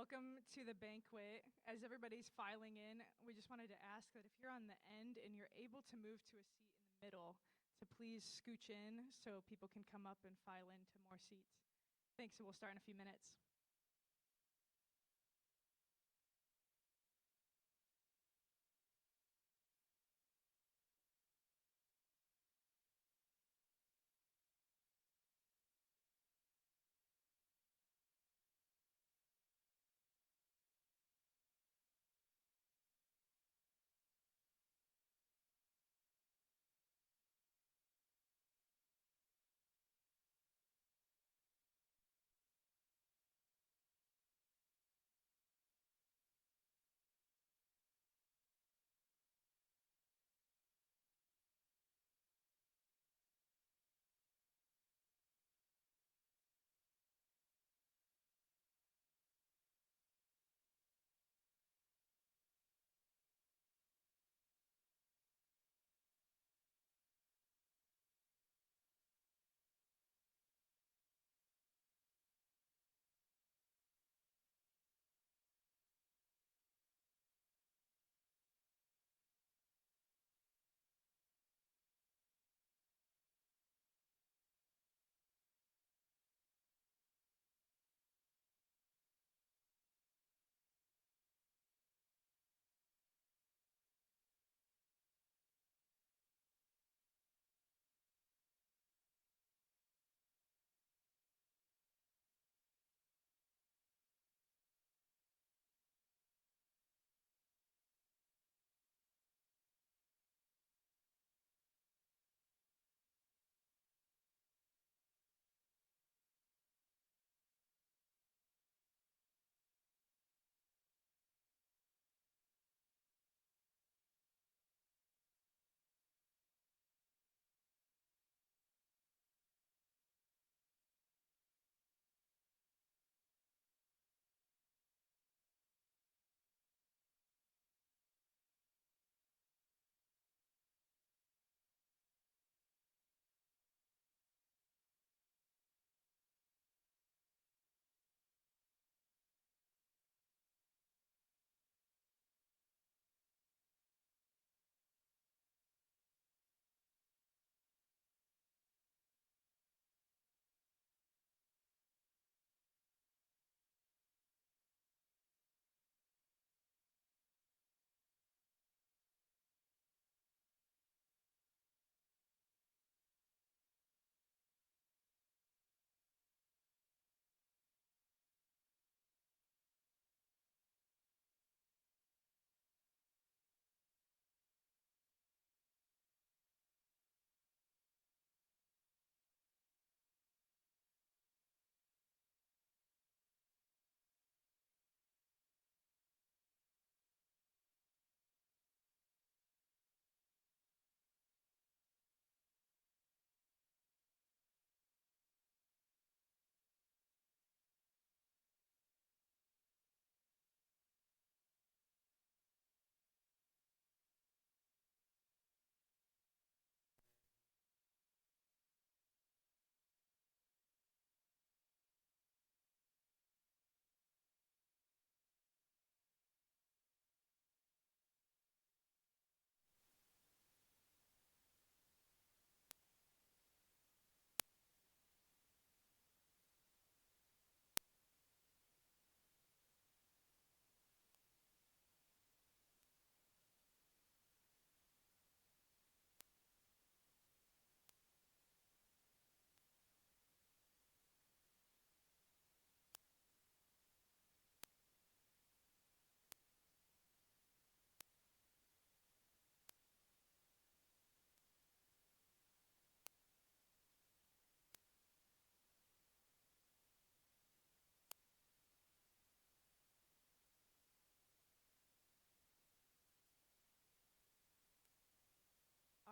welcome to the banquet. As everybody's filing in, we just wanted to ask that if you're on the end and you're able to move to a seat in the middle, to please scooch in so people can come up and file into more seats. Thanks, and we'll start in a few minutes.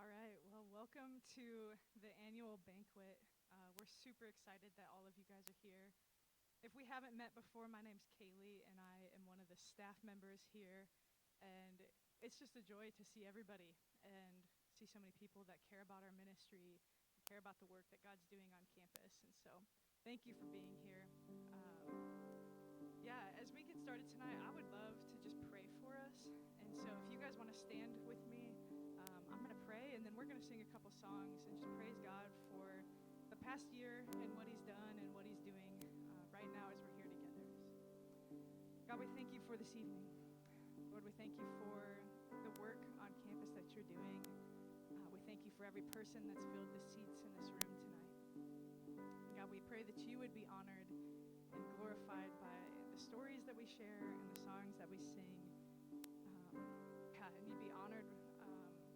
All right, well, welcome to the annual banquet. We're super excited that all of you guys are here. If we haven't met before, my name's Kaylee, and I am one of the staff members here. And it's just a joy to see everybody and see so many people that care about our ministry, care about the work that God's doing on campus. And so thank you for being here. Yeah, as we get started tonight, I would love to just pray for us. And so if you guys want to stand with me, I'm going to pray, and then we're going to sing a couple songs and just praise God for the past year and what he's done and what he's doing right now as we're here together. God, we thank you for this evening. Lord, we thank you for the work on campus that you're doing. We thank you for every person that's filled the seats in this room tonight. God, we pray that you would be honored and glorified by the stories that we share and the songs that we sing. God, and you'd be honored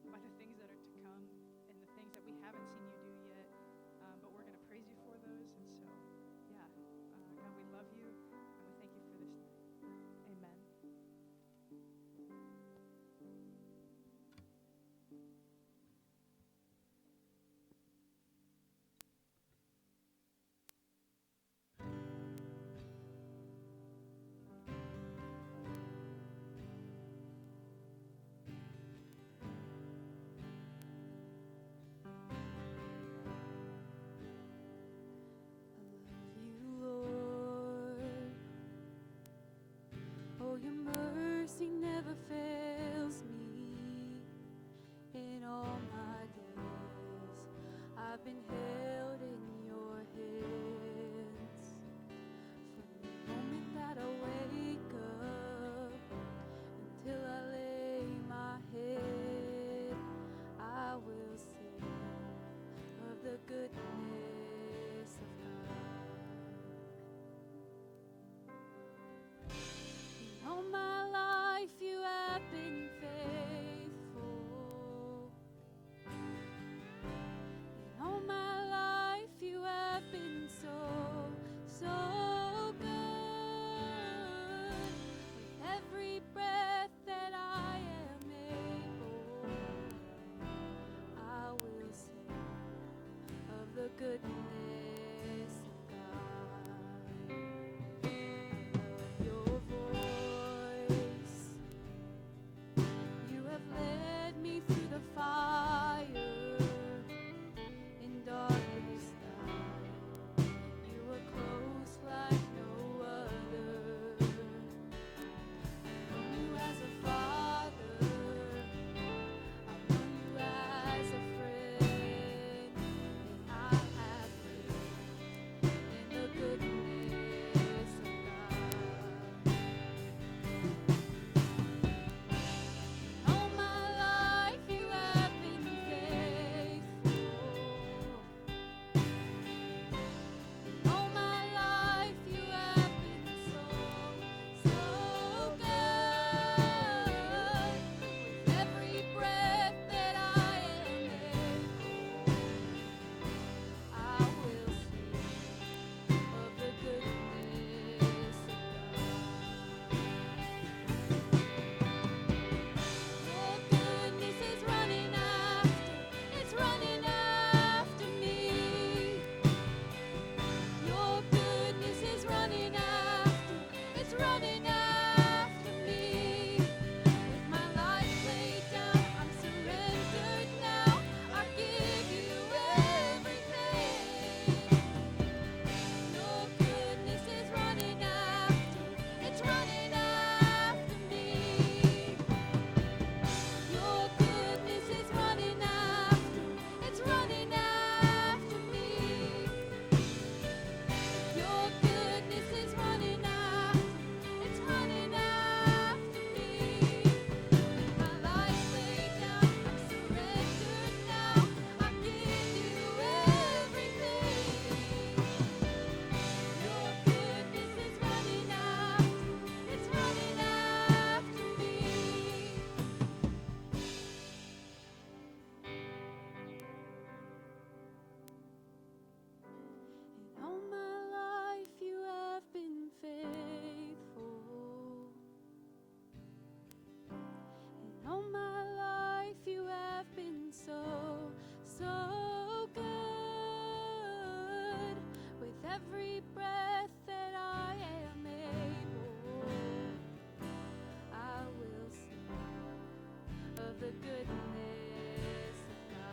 by the things that are to come and the things that we haven't seen you do yet, but we're going to praise you for those. And so, yeah, God, we love you, and we thank you for this night. Amen. Your mercy never fails me. In all my days, I've been held in your hands. From the moment that I wake up until I lay my head, I will sing of the goodness of God. All my life you have been faithful. In all my life you have been so, so good. With every breath that I am able, I will sing of the goodness of God. Your voice, you have led me through the fire in darkest night. You are close like no other. I've known you as a father, I've known you as a friend, and I have lived in the goodness of God. All my life you have been faithful. All my life you have been so, so good. With every breath that I am able, I will sing of the goodness of God. Your goodness is running after, it's running after me. Your goodness is running after, it's running after me. With my life laid down, I'm surrendered now. I give you everything. Your goodness is running after, it's running after me. Your goodness is running after, it's running after me. Your goodness is running after, it's running after me. My life laid down, I'm surrendered now. I give you everything. Your goodness is running after, it's running after me. And all my life you have been faithful. And all my life you have been so, so good. With every breath that I am able, I will sing of the goodness of God.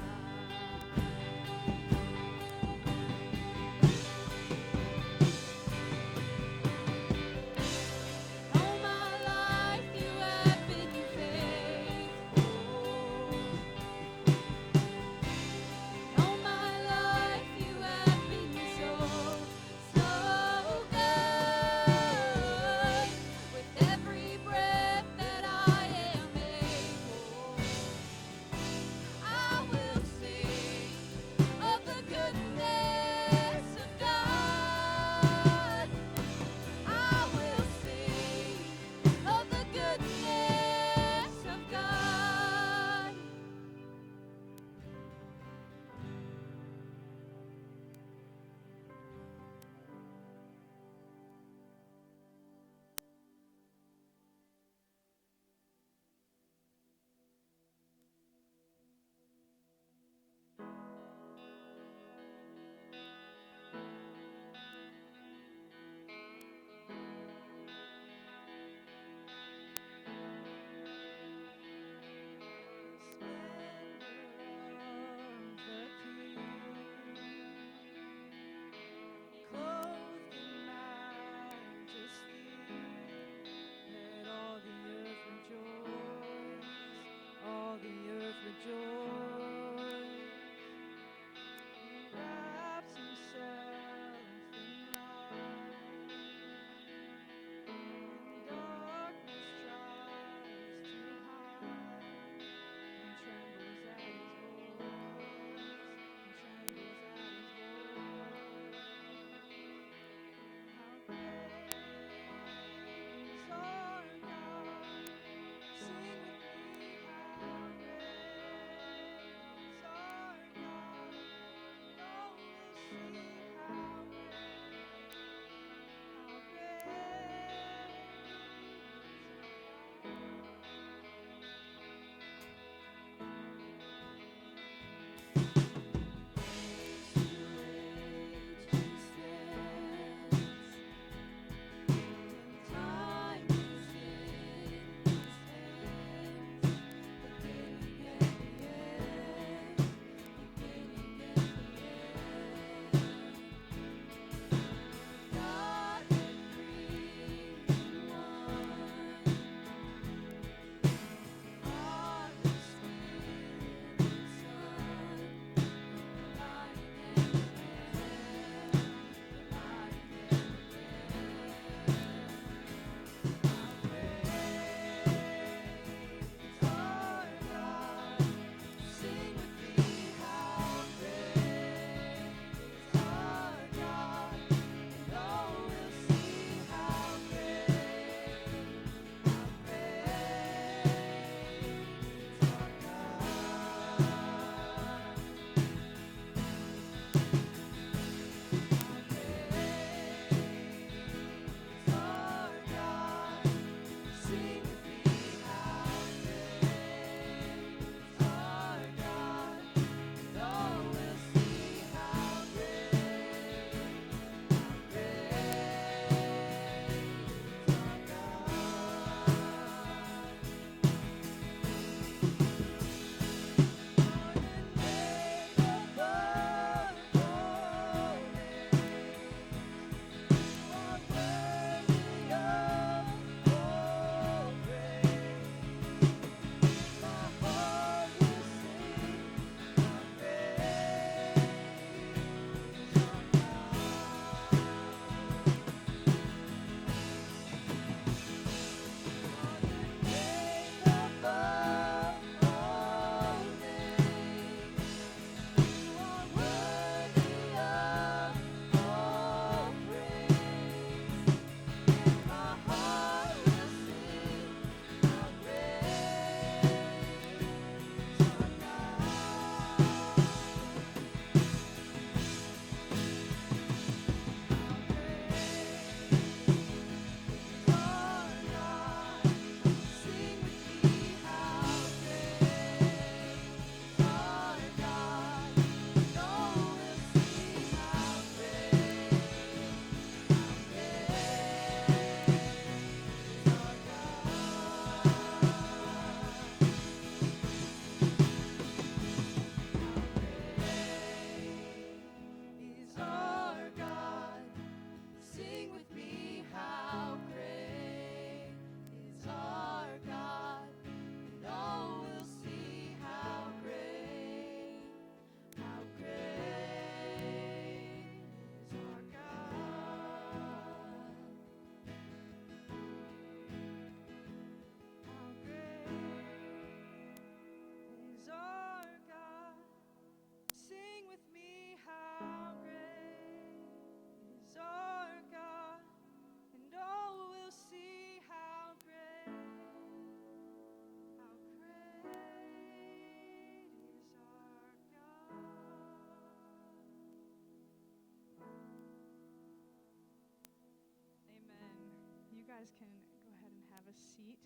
guys can go ahead and have a seat.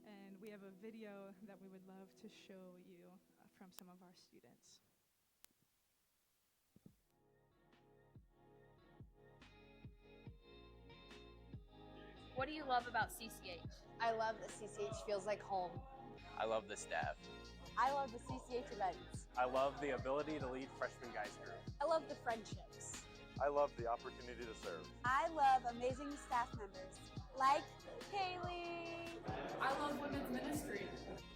And we have a video that we would love to show you from some of our students. What do you love about CCH? I love that CCH feels like home. I love the staff. I love the CCH events. I love the ability to lead freshman guys group. I love the friendships. I love the opportunity to serve. I love amazing staff members like Kaylee. I love women's ministry.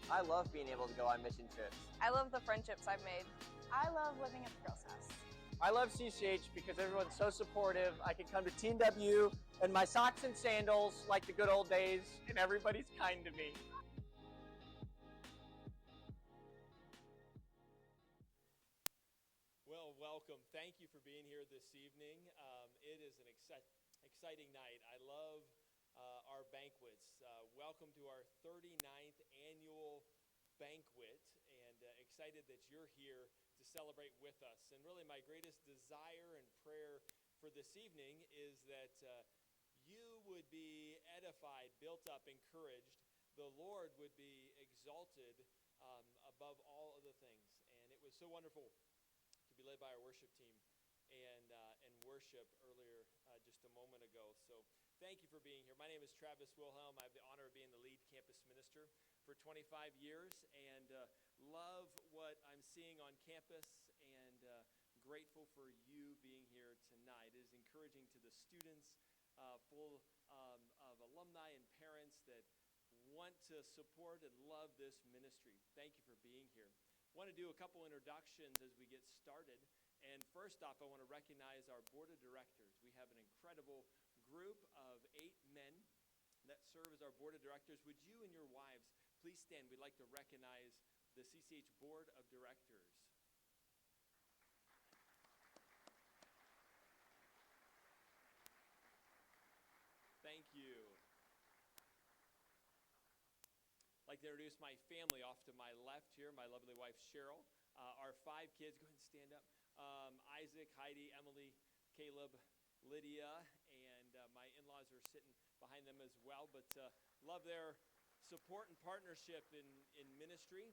I love being able to go on mission trips. I love the friendships I've made. I love living at the girls' house. I love CCH because everyone's so supportive. I can come to Team W in my socks and sandals like the good old days, and everybody's kind to me. Well, welcome. Thank you for being here this evening. It is an exciting night. I love our banquets. Welcome to our 39th Annual Banquet, and excited that you're here to celebrate with us. And really my greatest desire and prayer for this evening is that you would be edified, built up, encouraged. The Lord would be exalted above all other things. And it was so wonderful to be led by our worship team and worship earlier just a moment ago. So thank you for being here. My name is Travis Wilhelm. I have the honor of being the lead campus minister for 25 years and love what I'm seeing on campus and grateful for you being here tonight. It is encouraging to the students, full of alumni and parents that want to support and love this ministry. Thank you for being here. I want to do a couple introductions as we get started. And first off, I want to recognize our board of directors. We have an incredible group of 8 men that serve as our board of directors. Would you and your wives please stand? We'd like to recognize the CCH board of directors. Thank you. I'd like to introduce my family off to my left here, my lovely wife Cheryl, our 5 kids. Go ahead and stand up. Isaac, Heidi, Emily, Caleb, Lydia, and my in-laws are sitting behind them as well, but love their support and partnership in ministry.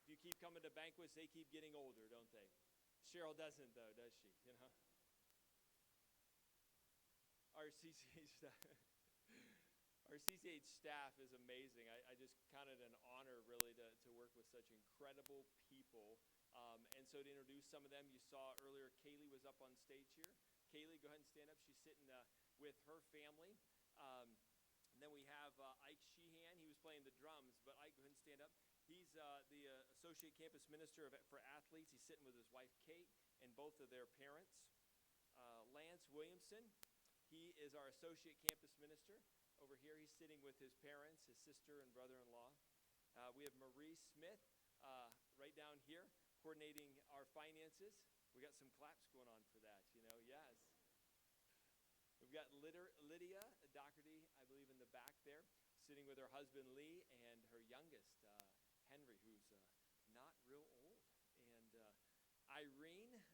If you keep coming to banquets, they keep getting older, don't they? Cheryl doesn't, though, does she? You know, our CCH staff is amazing. I just count it an honor, really, to work with such incredible people. And so to introduce some of them, you saw earlier Kaylee was up on stage here. Kaylee, go ahead and stand up. She's sitting with her family. And then we have Ike Sheehan. He was playing the drums, but Ike, go ahead and stand up. He's the Associate Campus Minister for Athletes. He's sitting with his wife, Kate, and both of their parents. Lance Williamson, he is our Associate Campus Minister. Over here, he's sitting with his parents, his sister and brother-in-law. We have Marie Smith right down here, coordinating our finances. We got some claps going on for that, you know, yes. We've got Lydia Doherty, I believe, in the back there, sitting with her husband, Lee, and her youngest, Henry, who's not real old. And Irene,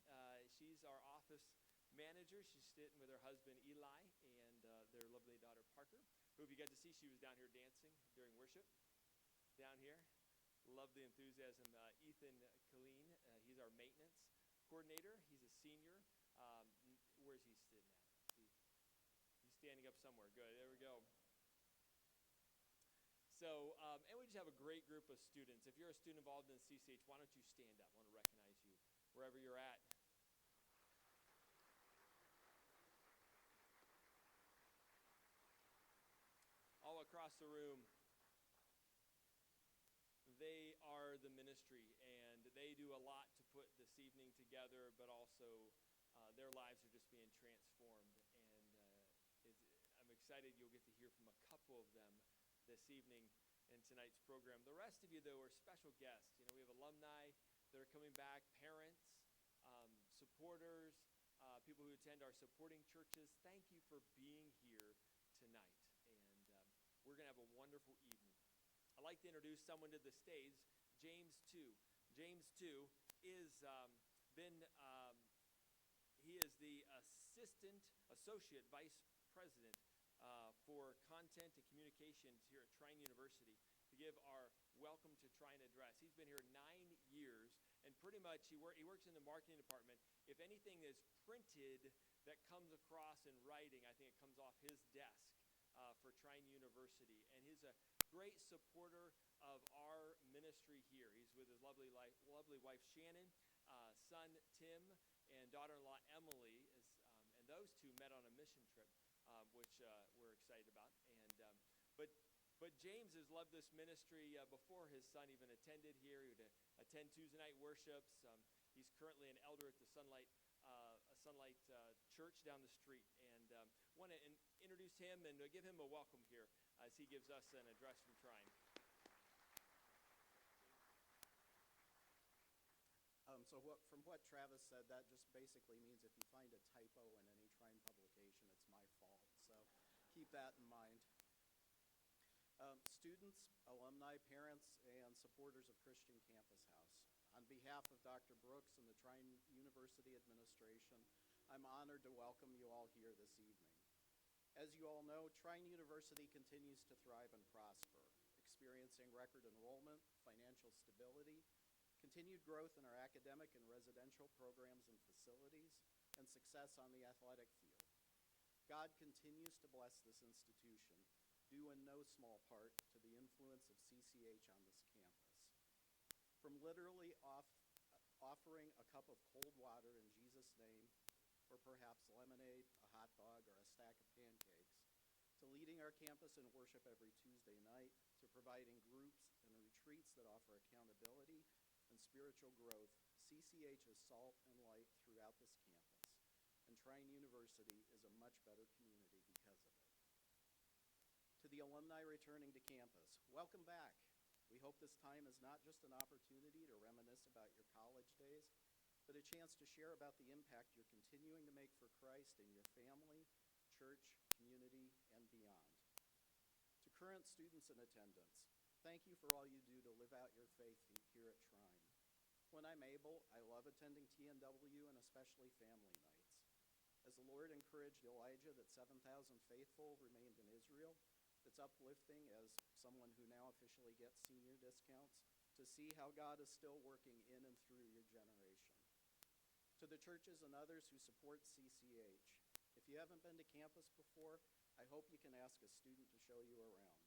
she's our office manager. She's sitting with her husband, Eli, and their lovely daughter, Parker, who, if you got to see, she was down here dancing during worship. Down here. Love the enthusiasm. Ethan Colleen, he's our maintenance coordinator. He's a senior. Where's he sitting at? He's standing up somewhere. Good. There we go. So, and we just have a great group of students. If you're a student involved in CCH, why don't you stand up? I want to recognize you wherever you're at. All across the room, they are the ministry, and they do a lot to put this evening together, but also their lives are just being transformed. And I'm excited you'll get to hear from a couple of them this evening in tonight's program. The rest of you, though, are special guests. You know, we have alumni that are coming back, parents, supporters, people who attend our supporting churches. Thank you for being here tonight, and we're going to have a wonderful evening. I'd like to introduce someone to the stage, James Tu. James Tu is he is the associate vice president for content and communications here at Trine University to give our welcome to Trine address. He's been here 9 years, and pretty much he works in the marketing department. If anything is printed that comes across in writing, I think it comes off his desk for Trine University. And he's a great supporter of our ministry here. He's with his lovely wife Shannon, son Tim, and daughter-in-law Emily. And those two met on a mission trip, which we're excited about. But James has loved this ministry before his son even attended here. He would attend Tuesday night worships. He's currently an elder at the Sunlight Church down the street. And want to introduce him and give him a welcome here as he gives us an address from Trine. From what Travis said, that just basically means if you find a typo in any Trine publication, it's my fault. So keep that in mind. Students, alumni, parents, and supporters of Christian Campus House, on behalf of Dr. Brooks and the Trine University administration, I'm honored to welcome you all here this evening. As you all know, Trine University continues to thrive and prosper, experiencing record enrollment, financial stability, continued growth in our academic and residential programs and facilities, and success on the athletic field. God continues to bless this institution, due in no small part to the influence of CCH on this campus. From literally offering a cup of cold water in Jesus' name, or perhaps lemonade, a hot dog, or a stack of pancakes, to leading our campus in worship every Tuesday night, to providing groups and retreats that offer accountability and spiritual growth, CCH is salt and light throughout this campus, and Trine University is a much better community because of it. To the alumni returning to campus, welcome back. We hope this time is not just an opportunity to reminisce about your college days, but a chance to share about the impact you're continuing to make for Christ in your family, church, community, and beyond. To current students in attendance, thank you for all you do to live out your faith here at Trine. When I'm able, I love attending TNW and especially family nights. As the Lord encouraged Elijah that 7,000 faithful remained in Israel, it's uplifting as someone who now officially gets senior discounts to see how God is still working in and through your generation. To the churches and others who support CCH, if you haven't been to campus before, I hope you can ask a student to show you around.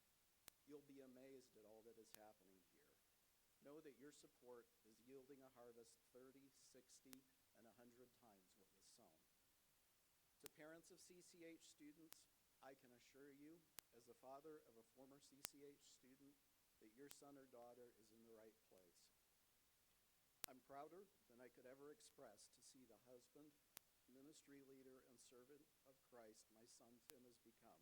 You'll be amazed at all that is happening here. Know that your support is yielding a harvest 30, 60, and 100 times what was sown. To parents of CCH students, I can assure you, as the father of a former CCH student, that your son or daughter is in the right place. I'm prouder than I could ever express to see the husband, ministry leader, and servant of Christ my son Tim has become.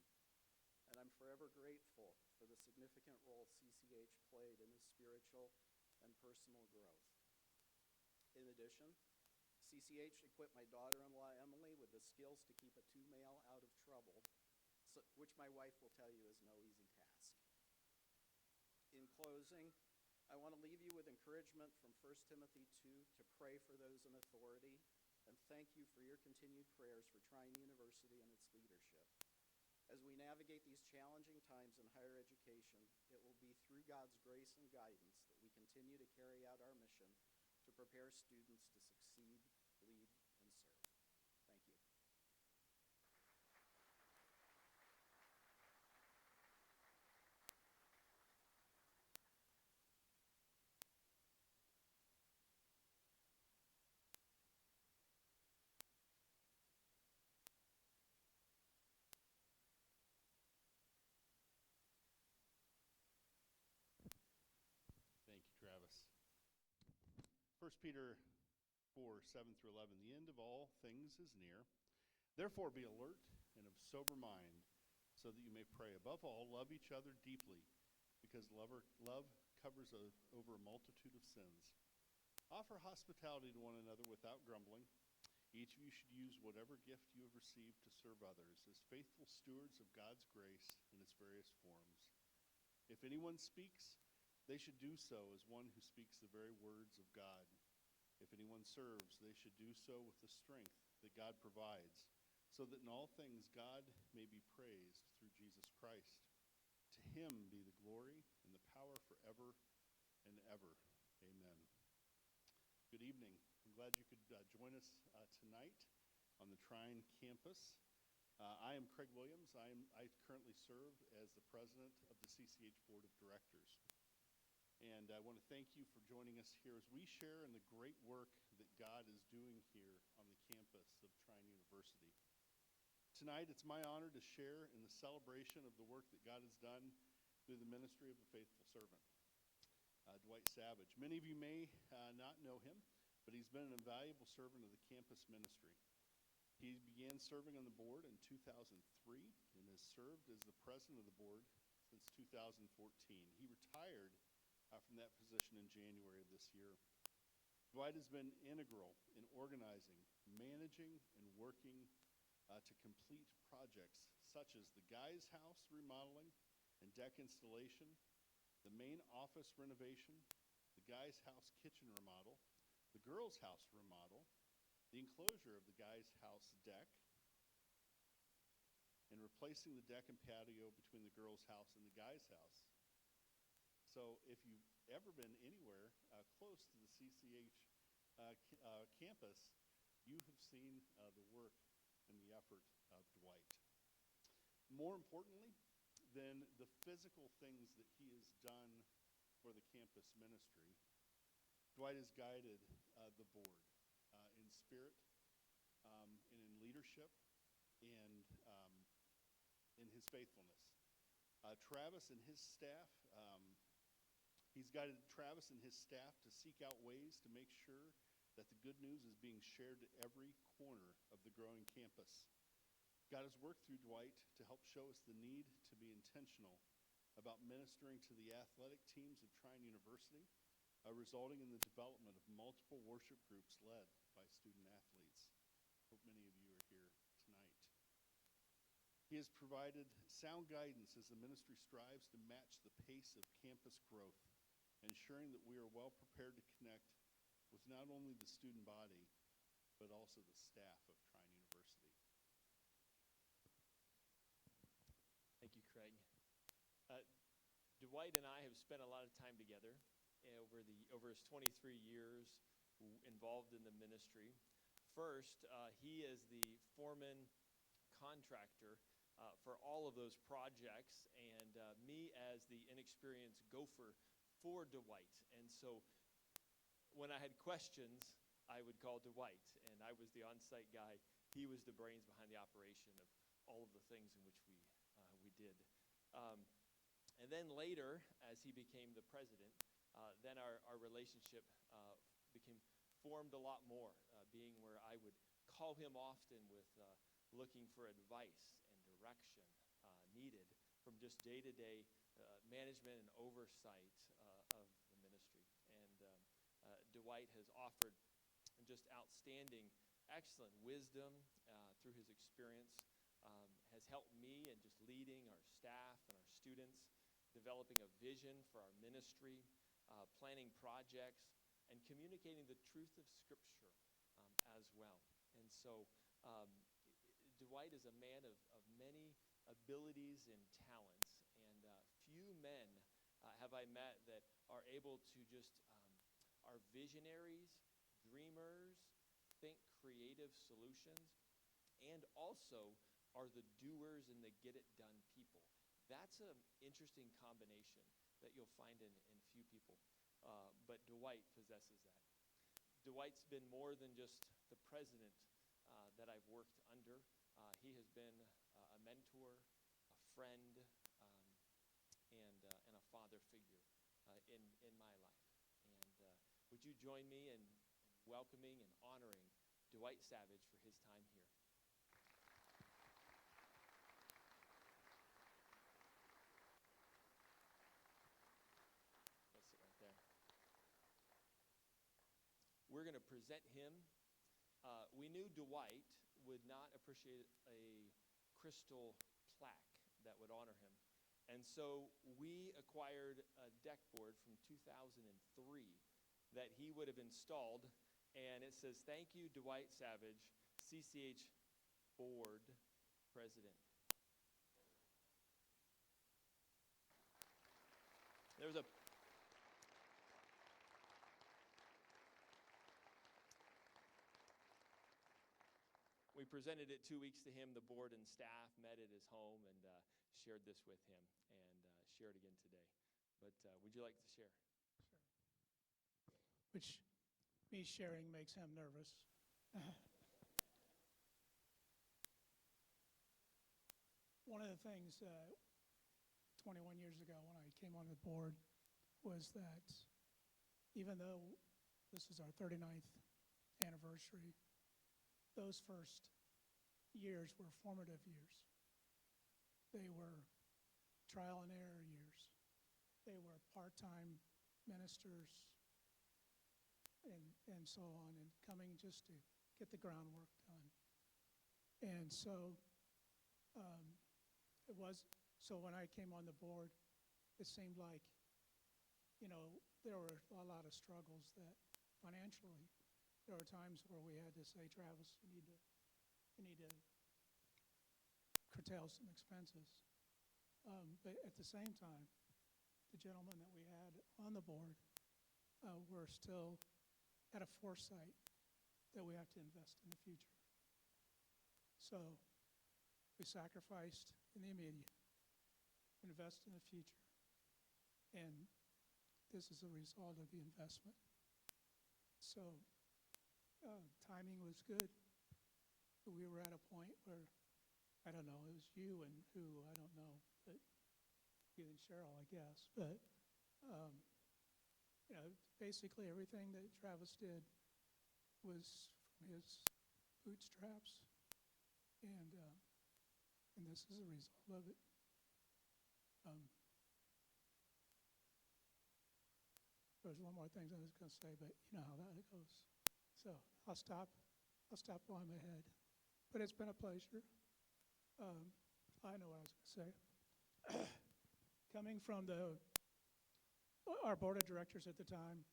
And I'm forever grateful for the significant role CCH played in his spiritual and personal growth. In addition, CCH equipped my daughter-in-law Emily with the skills to keep a two-male out of trouble, which my wife will tell you is no easy task. In closing, I want to leave you with encouragement from 1 Timothy 2 to pray for those in authority, and thank you for your continued prayers for Trine University and its leadership. As we navigate these challenging times in higher education, it will be through God's grace and guidance that we continue to carry out our mission to prepare students to succeed, lead, and serve. Thank you. Thank you, Travis. 1 Peter 4, 7 through 11, the end of all things is near. Therefore be alert and of sober mind, so that you may pray. Above all, love each other deeply, because love covers over a multitude of sins. Offer hospitality to one another without grumbling. Each of you should use whatever gift you have received to serve others as faithful stewards of God's grace in its various forms. If anyone speaks, they should do so as one who speaks the very words of God. If anyone serves, they should do so with the strength that God provides, so that in all things God may be praised through Jesus Christ. To him be the glory and the power forever and ever. Amen. Good evening. I'm glad you could join us tonight on the Trine campus. I am Craig Williams. I currently serve as the president of the CCH Board of Directors. And I want to thank you for joining us here as we share in the great work that God is doing here on the campus of Trine University. Tonight, it's my honor to share in the celebration of the work that God has done through the ministry of a faithful servant, Dwight Savage. Many of you may not know him, but he's been an invaluable servant of the campus ministry. He began serving on the board in 2003 and has served as the president of the board since 2014. He retired from that position in January of this year. Dwight has been integral in organizing, managing, and working to complete projects such as the Guy's House remodeling and deck installation, the main office renovation, the Guy's House kitchen remodel, the Girls' House remodel, the enclosure of the Guy's House deck, and replacing the deck and patio between the Girls' House and the Guy's House. So if you've ever been anywhere close to the CCH campus, you have seen the work and the effort of Dwight. More importantly than the physical things that he has done for the campus ministry, Dwight has guided the board in spirit and in leadership and in his faithfulness. Travis and his staff, he's guided Travis and his staff to seek out ways to make sure that the good news is being shared to every corner of the growing campus. God has worked through Dwight to help show us the need to be intentional about ministering to the athletic teams of Trine University, resulting in the development of multiple worship groups led by student athletes. Hope many of you are here tonight. He has provided sound guidance as the ministry strives to match the pace of campus growth, ensuring that we are well prepared to connect with not only the student body, but also the staff of Trine University. Thank you, Craig. Dwight and I have spent a lot of time together over his 23 years involved in the ministry. First, he is the foreman contractor for all of those projects, and me as the inexperienced gopher for Dwight. And so when I had questions, I would call Dwight, and I was the on-site guy. He was the brains behind the operation of all of the things in which we did. And then later, as he became the president, then our relationship became formed a lot more, being where I would call him often with looking for advice and direction needed from just day-to-day management and oversight of the ministry. And Dwight has offered just outstanding, excellent wisdom through his experience, has helped me in just leading our staff and our students, developing a vision for our ministry, planning projects, and communicating the truth of Scripture as well. And so Dwight is a man of many abilities and talents, and few men have I met that are able to just are visionaries, dreamers, think creative solutions, and also are the doers and the get-it-done people. That's an interesting combination that you'll find in few people, but Dwight possesses that. Dwight's been more than just the president that I've worked under. He has been a mentor, a friend, and a father figure in my life. And would you join me in welcoming and honoring Dwight Savage for his time here? Let's sit right there. We're going to present him. We knew Dwight would not appreciate a crystal plaque that would honor him. And so we acquired a deck board from 2003 that he would have installed, and it says, "Thank you, Dwight Savage, CCH Board President." There's a We presented it 2 weeks to him. The board and staff met at his home and shared this with him, and share it again today. But would you like to share? Which me sharing makes him nervous. One of the things 21 years ago when I came on the board was that even though this is our 39th anniversary, those first years were formative years. They were trial and error years. They were part-time ministers and so on, and coming just to get the groundwork done. And so when I came on the board, it seemed like, there were a lot of struggles that financially, there were times where we had to say, Travis, you need to curtail some expenses. But at the same time, the gentlemen that we had on the board were still at a foresight that we have to invest in the future. So we sacrificed in the immediate, invest in the future, and this is a result of the investment. So timing was good. We were at a point where, I don't know, it was you and who, I don't know, but you and Cheryl, I guess. But, basically everything that Travis did was from his bootstraps, and this is a result of it. There was one more thing I was going to say, but you know how that goes. So I'll stop while I'm ahead. But it's been a pleasure. I know what I was going to say. Coming from our board of directors at the time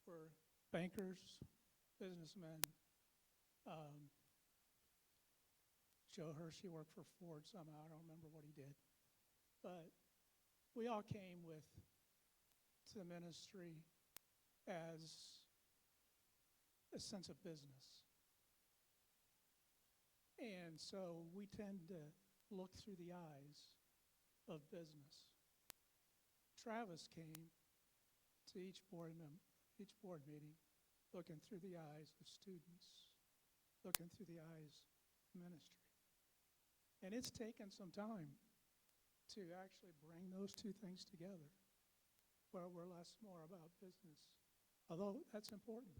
were bankers, businessmen. Joe Hershey worked for Ford somehow. I don't remember what he did. But we all came to the ministry as a sense of business. And so we tend to look through the eyes of business. Travis came to each board meeting looking through the eyes of students, looking through the eyes of ministry. And it's taken some time to actually bring those two things together, where we're less more about business. Although that's important.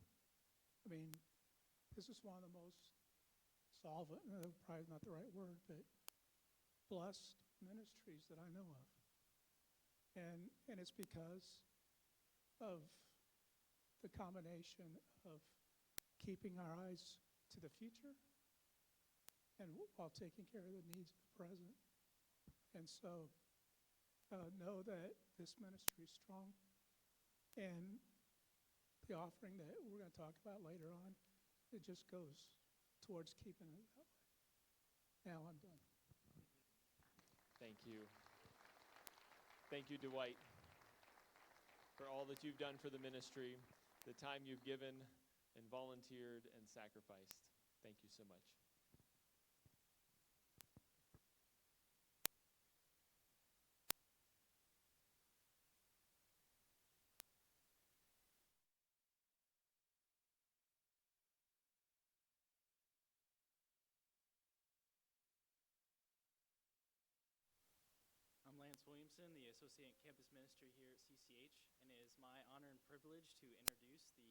I mean, this is one of the most solvent, probably not the right word, but blessed ministries that I know of. And it's because of the combination of keeping our eyes to the future and while taking care of the needs of the present. And so know that this ministry is strong, and the offering that we're going to talk about later on, it just goes towards keeping it that way. Now I'm done. Thank you. Thank you, Dwight, for all that you've done for the ministry, the time you've given and volunteered and sacrificed. Thank you so much. I'm Lance Williamson, the Associate Campus Minister here at CCH, and it is my honor and privilege to introduce the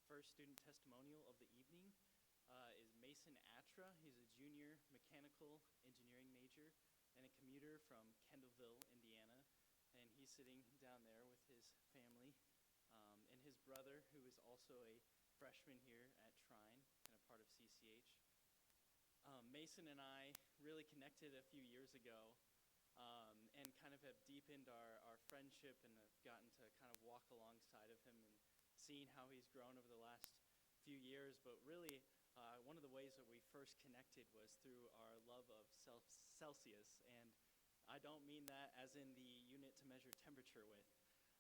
first student testimonial of the evening. Is Mason Atra. He's a junior mechanical engineering major and a commuter from Kendallville, Indiana, and he's sitting down there with his family and his brother, who is also a freshman here at Trine and a part of CCH. Mason and I really connected a few years ago and kind of have deepened our friendship and have gotten to kind of walk alongside of him and seen how he's grown over the last few years. But really, one of the ways that we first connected was through our love of Celsius. And I don't mean that as in the unit to measure temperature with,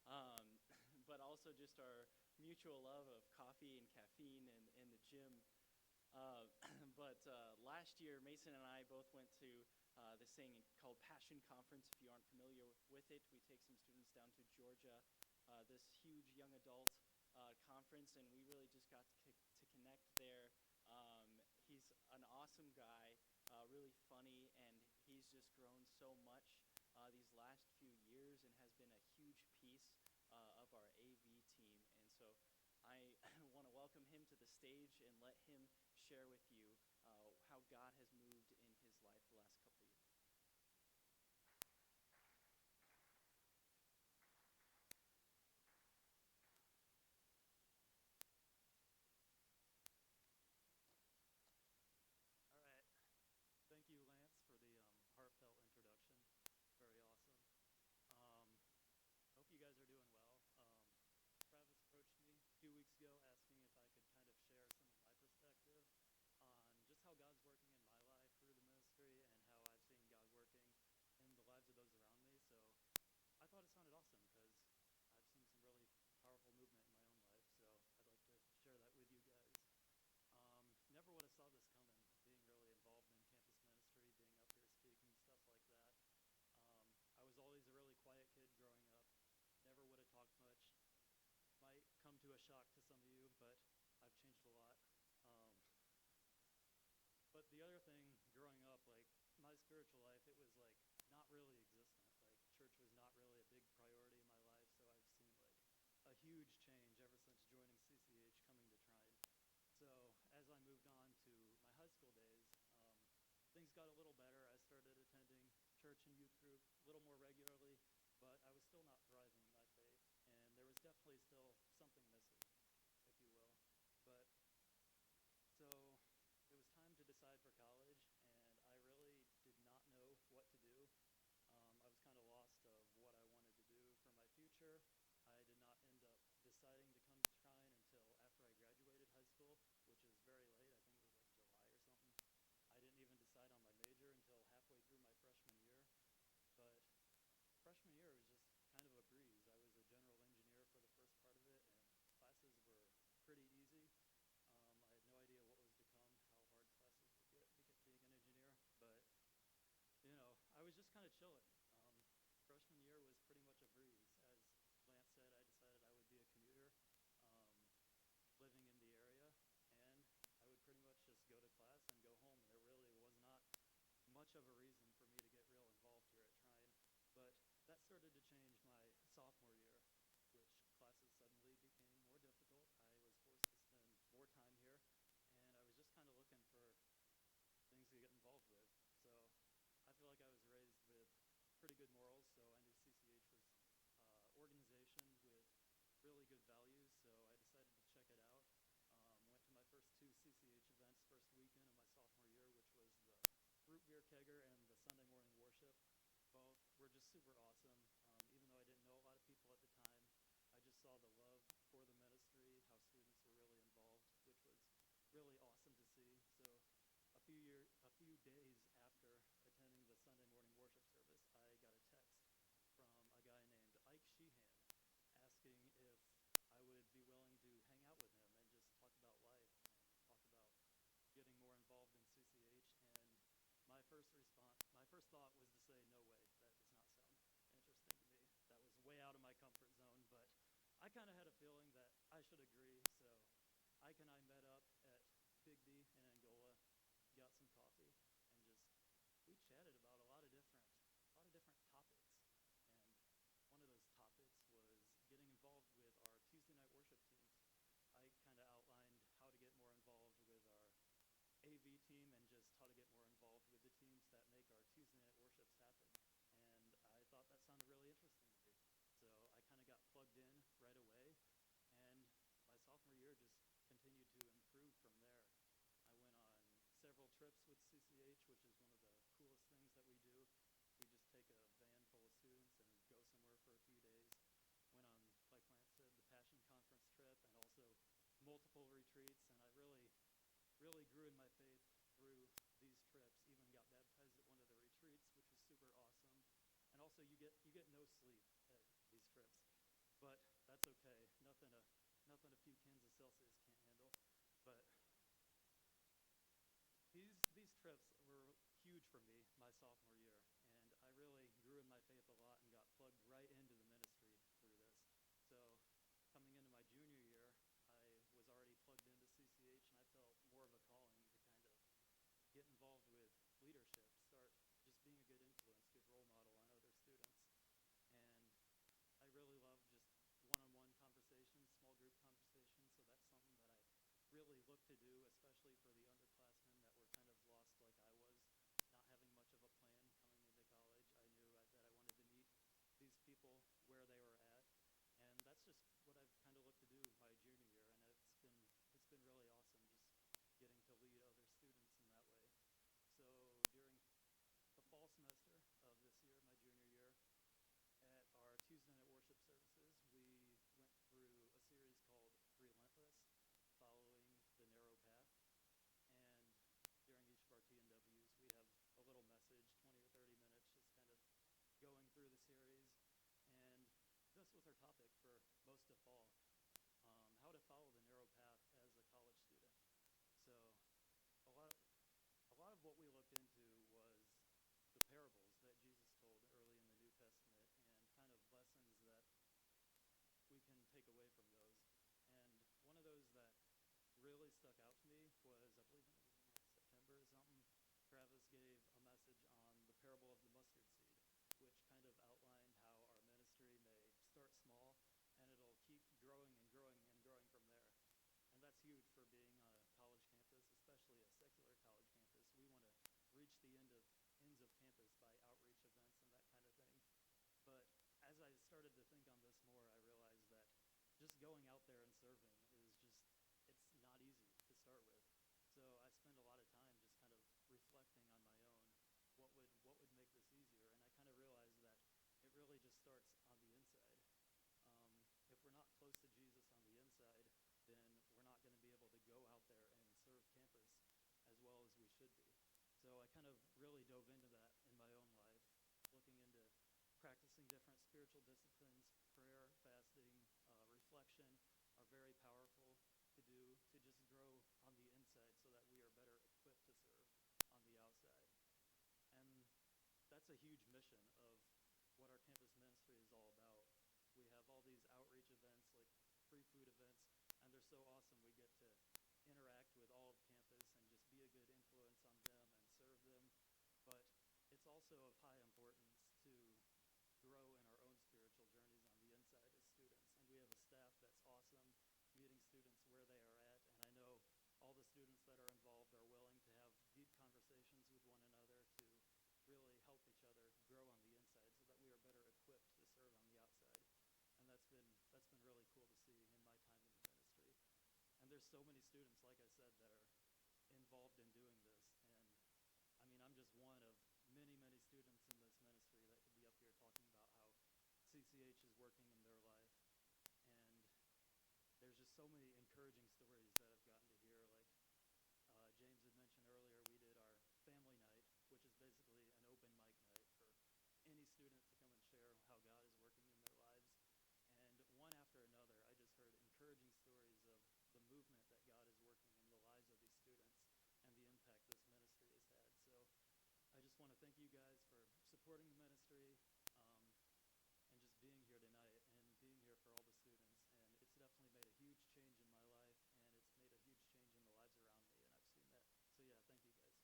um, but also just our mutual love of coffee and caffeine and the gym. But last year, Mason and I both went to this thing called Passion Conference. If you aren't familiar with it, we take some students down to Georgia, this huge young adult conference, and we really just got to connect there. He's an awesome guy, really funny, and he's just grown so much these last few years and has been a huge piece of our AV team. And so I want to welcome him to the stage and let him share with you how God has moved in his life the last couple of years. All right. Thank you, Lance, for the heartfelt introduction. Very awesome. Hope you guys are doing well. Travis approached me a few weeks ago asking if I could kind of share some of my perspective on just how God's working in my life through the ministry and how I've seen God working in the lives of those around me. So I thought it sounded awesome because I've seen some really powerful movement in my own life. So I'd like to share that with you guys. Never would have saw this coming, being really involved in campus ministry, being up here speaking, stuff like that. I was always a really quiet kid growing up, never would have talked much. Might come to a shock to some of you, but I've changed a lot. But the other thing, growing up, like my spiritual life, it was like not really existent. Like church was not really a big priority in my life, so I've seen like a huge change ever since joining CCH, coming to Trine. So as I moved on to my high school days, things got a little better. I started attending church and youth group a little more regularly, but I was still not thriving in my faith, and there was definitely still something missing, if you will. But so it was time to decide for college, and I really did not know what to do. I was kind of lost of what I wanted to do for my future. I did not end up deciding to come to Trine until after I graduated high school, which is very late. I think it was like July or something. I didn't even decide on my major until halfway through my freshman year. But freshman year was just kind of a breeze. I was a general engineer for the first part of it, and classes were pretty easy. I had no idea what was to come, how hard classes would get being an engineer, but I was just kind of chilling. Freshman year was pretty much a breeze. As Lance said, I decided I would be a commuter, living in the area, and I would pretty much just go to class and go home. There really was not much of a reason for me to get real involved here at Trine, but that started to change my sophomore year, which classes suddenly became more difficult. I was forced to spend more time here, and I was just kind of looking for things to get involved with. So I feel like I was raised with pretty good morals, so I knew CCH was organization with really good values, so I decided to check it out. Went to my first two CCH events first weekend of my sophomore year, which was the root beer kegger and the Sunday morning worship. Both were just super awesome. Even though I didn't know a lot of people at the time, I just saw the love for the ministry, how students were really involved, which was really awesome to see. So a few days after attending the Sunday morning worship service, I got a text from a guy named Ike Sheehan asking if I would be willing to hang out with him and just talk about life and talk about getting more involved in CCH. And my first thought was to say, no way, that does not sound interesting to me. That was way out of my comfort zone, but I kind of had a feeling that I should agree. So Ike and I met up at Big D in Angola, got some coffee, and we chatted about a lot of different topics. And one of those topics was getting involved with our Tuesday night worship teams. I kind of outlined how to get more involved with our AV team and just how to get more involved with the teams that make our Tuesday night worships happen. And I thought that sounded really interesting to me. So I kind of got plugged in right away, and my sophomore year just continued to improve from there. I went on several trips with CCH, which is one of the coolest things that we do. We just take a van full of students and go somewhere for a few days. Went on, like Lance said, the Passion Conference trip and also multiple retreats, and I really grew in my faith through these trips. Even got baptized at one of the retreats, which was super awesome. also you get no sleep at these trips, but that's okay. Nothing a few cans of Celsius can't handle. But these trips were huge for me my sophomore year, and I really grew in my faith a lot and got plugged right into the ministry through this. So coming into my junior year, I was already plugged into CCH, and I felt more of a calling to kind of get involved with leadership, start just being a good influence, good role model on other students. And I really love just one-on-one conversations, small group conversations, so that's something that I really look to do, especially for the underclassmen that were kind of lost like I was, not having much of a plan coming into college. I knew that I wanted to meet these people where they were at, and that's just what I've kind of looked to do my junior year, and it's been really awesome just getting to lead other students in that way. So during the fall semester of this year, my junior year, at our Tuesday night worship services, we went through a series called Relentless, following the narrow path. And during each of our TNWs, we'd have a little message, 20 or 30 minutes, just kind of going through the series. And this was our topic for most of fall, how to follow the narrow path as a college student. So a lot of what we looked into was the parables that Jesus told early in the New Testament and kind of lessons that we can take away from those. And one of those that really stuck out to me was, I believe it was in like September or something, Travis gave a message on the parable of the mustard seed, which kind of outlined how our ministry may start small and it'll keep growing and growing and growing from there. And that's huge for being on a college campus, especially a secular college campus. We want to reach the ends of campus by outreach events and that kind of thing. But as I started to think on this more, I realized that just going out there and serving is it's not easy to start with. So I spend a lot of time just kind of reflecting on my own, what would make this easier? And I kind of realized that it really just starts on the inside. If we're not close to Jesus on the inside, then we're not going to be able to go out there and serve campus as well as we should be. So I kind of really dove into that in my own life, looking into practicing different spiritual disciplines. Prayer, fasting, reflection are very powerful to do to just grow on the inside so that we are better equipped to serve on the outside. And that's a huge mission of what our campus ministry is all about. We have all these outreach events like free food events, and they're so awesome. We get to interact with all of campus and just be a good influence on them and serve them. But it's also of high importance to grow in our own spiritual journeys on the inside as students. And we have a staff that's awesome, meeting students where they are at. And I know all the students that are involved are willing to have deep conversations with one another to really help each other grow on the inside so that we are better equipped to serve on the outside. And that's been really cool to see in my time in the ministry. And there's so many students, like I said, that are involved in doing this. And I mean, I'm just one of many, many students in this ministry that could be up here talking about how CCH is working in their life. And there's just so many encouraging stories that I've gotten to hear. Like James had mentioned earlier, we did our family night, which is basically an open mic night for any student to come and share how God is working in their lives. And one after another, I just heard encouraging stories of the movement that God is working in the lives of these students and the impact this ministry has had. So I just want to thank you guys for supporting the ministry and just being here tonight and being here for all the students. And it's definitely made a huge change in my life, and it's made a huge change in the lives around me, and I've seen that. So yeah, thank you guys.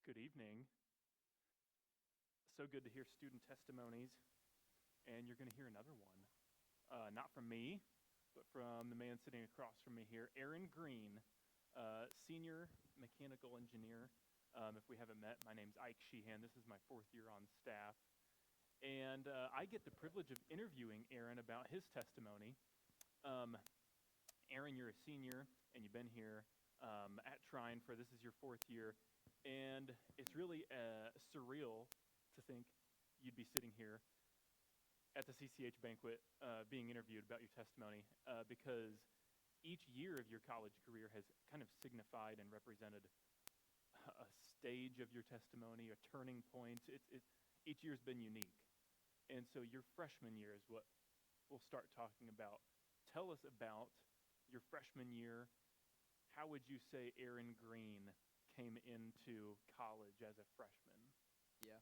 Good evening. So good to hear student testimonies, and you're going to hear another one. Not from me, but from the man sitting across from me here, Aaron Green, senior mechanical engineer. If we haven't met, my name's Ike Sheehan. This is my 4th year on staff. And I get the privilege of interviewing Aaron about his testimony. Aaron, you're a senior, and you've been here at Trine for this is your 4th year, and it's really surreal to think you'd be sitting here at the CCH banquet being interviewed about your testimony because each year of your college career has kind of signified and represented a stage of your testimony, a turning point. Each year's been unique. And so your freshman year is what we'll start talking about. Tell us about your freshman year. How would you say Aaron Green came into college as a freshman? Yeah.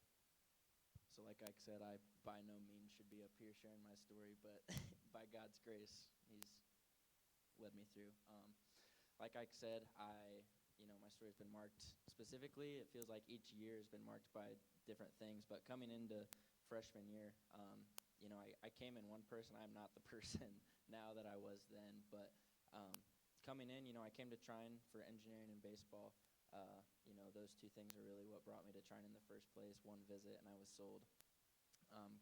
So like Ike said, I by no means should be up here sharing my story, but by God's grace, he's led me through. Like Ike said, my story's been marked specifically. It feels like each year has been marked by different things, but coming into freshman year, I came in one person. I'm not the person now that I was then, but coming in, I came to Trine for engineering and baseball. Those two things are really what brought me to Trine in the first place. One visit, and I was sold.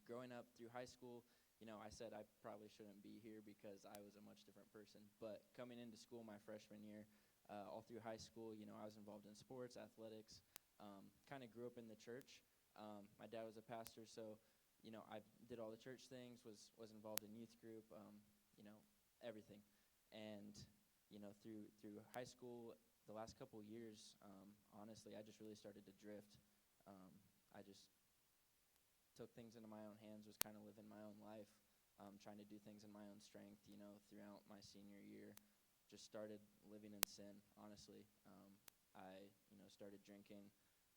Growing up through high school, I said I probably shouldn't be here because I was a much different person. But coming into school my freshman year, all through high school, I was involved in sports, athletics, kind of grew up in the church. My dad was a pastor, so, I did all the church things, was involved in youth group, everything. And, through high school, the last couple years, honestly, I just really started to drift. I just took things into my own hands, was kind of living my own life, trying to do things in my own strength, throughout my senior year. Just started living in sin, honestly. I, started drinking,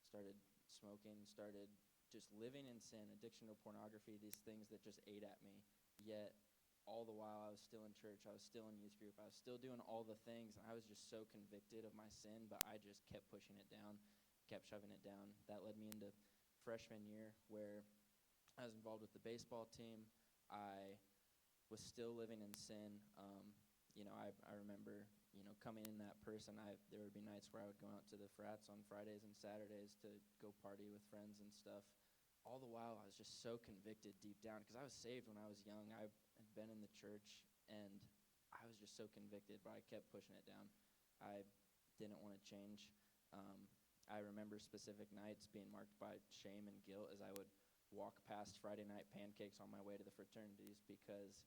started smoking, started just living in sin, addiction to pornography, these things that just ate at me. Yet, all the while, I was still in church, I was still in youth group, I was still doing all the things, and I was just so convicted of my sin, but I just kept pushing it down, kept shoving it down. That led me into freshman year, where I was involved with the baseball team. I was still living in sin. I remember, coming in that person, there would be nights where I would go out to the frats on Fridays and Saturdays to go party with friends and stuff. All the while, I was just so convicted deep down because I was saved when I was young. I had been in the church, and I was just so convicted, but I kept pushing it down. I didn't want to change. I remember specific nights being marked by shame and guilt as I would walk past Friday night pancakes on my way to the fraternities because,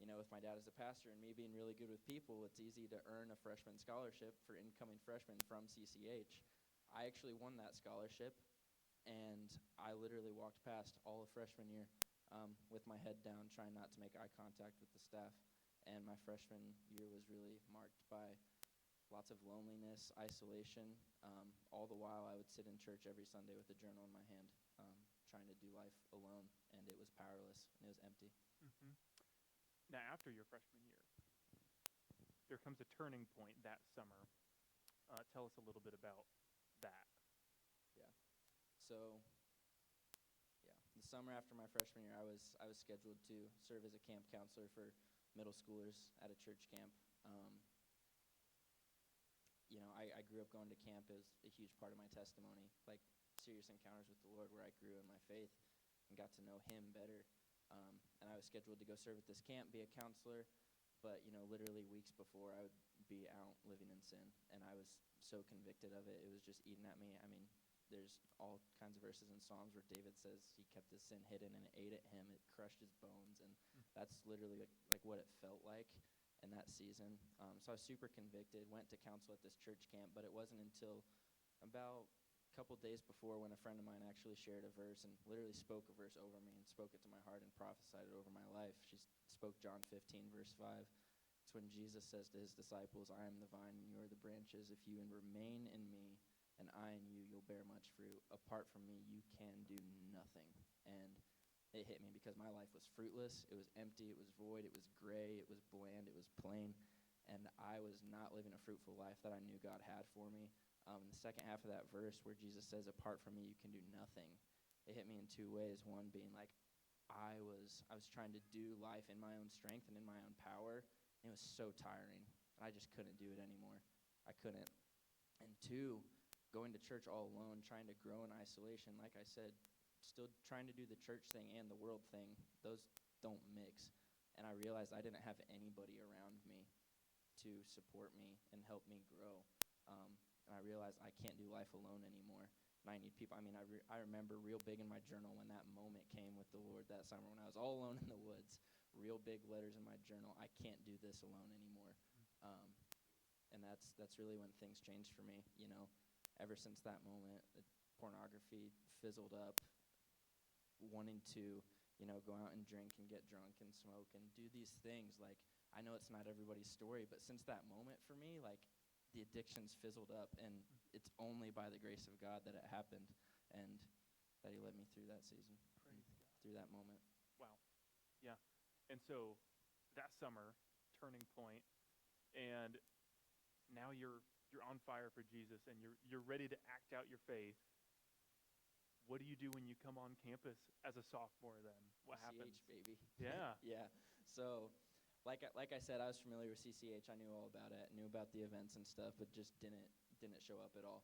with my dad as a pastor and me being really good with people, it's easy to earn a freshman scholarship for incoming freshmen from CCH. I actually won that scholarship, and I literally walked past all of freshman year with my head down, trying not to make eye contact with the staff. And my freshman year was really marked by lots of loneliness, isolation. All the while, I would sit in church every Sunday with a journal in my hand, trying to do life alone, and it was powerless, and it was empty. Mm-hmm. Now, after your freshman year, there comes a turning point that summer. Tell us a little bit about that. Yeah. So, the summer after my freshman year, I was scheduled to serve as a camp counselor for middle schoolers at a church camp. I grew up going to camp. It was a huge part of my testimony, like serious encounters with the Lord where I grew in my faith and got to know Him better. And I was scheduled to go serve at this camp, be a counselor, but, literally weeks before, I would be out living in sin, and I was so convicted of it. It was just eating at me. I mean, there's all kinds of verses in Psalms where David says he kept his sin hidden and it ate at him, it crushed his bones, and that's literally like what it felt like in that season. So I was super convicted, went to counsel at this church camp, but it wasn't until about a couple days before when a friend of mine actually shared a verse and literally spoke a verse over me and spoke it to my heart and prophesied it over my life. She spoke John 15, verse 5. It's when Jesus says to his disciples, I am the vine and you are the branches. If you remain in me and I in you, you'll bear much fruit. Apart from me, you can do nothing. And it hit me because my life was fruitless. It was empty. It was void. It was gray. It was bland. It was plain. And I was not living a fruitful life that I knew God had for me. The second half of that verse where Jesus says, apart from me, you can do nothing. It hit me in two ways. One being like, I was trying to do life in my own strength and in my own power. And it was so tiring. And I just couldn't do it anymore. I couldn't. And two, going to church all alone, trying to grow in isolation, like I said, still trying to do the church thing and the world thing, those don't mix. And I realized I didn't have anybody around me to support me and help me grow. And I realized I can't do life alone anymore. And I need people. I mean, I remember real big in my journal when that moment came with the Lord that summer when I was all alone in the woods. Real big letters in my journal. I can't do this alone anymore. And that's really when things changed for me. You know, ever since that moment, pornography fizzled up. Wanting to, you know, go out and drink and get drunk and smoke and do these things. Like, I know it's not everybody's story, but since that moment for me, like, the addictions fizzled up, and it's only by the grace of God that it happened, and that he led me through that season, through that moment. Wow. Yeah. And so that summer, turning point, and now you're on fire for Jesus, and you're ready to act out your faith. What do you do when you come on campus as a sophomore then? What happens? CCH, baby. Yeah. Yeah. So, like I said, I was familiar with CCH. I knew all about it, knew about the events and stuff, but just didn't show up at all.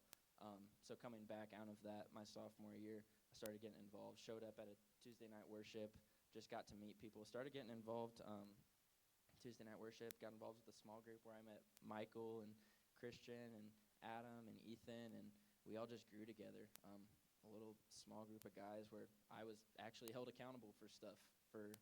So coming back out of that, my sophomore year, I started getting involved. Showed up at a Tuesday night worship. Just got to meet people. Started getting involved. Tuesday night worship. Got involved with a small group where I met Michael and Christian and Adam and Ethan, and we all just grew together. A little small group of guys where I was actually held accountable for stuff for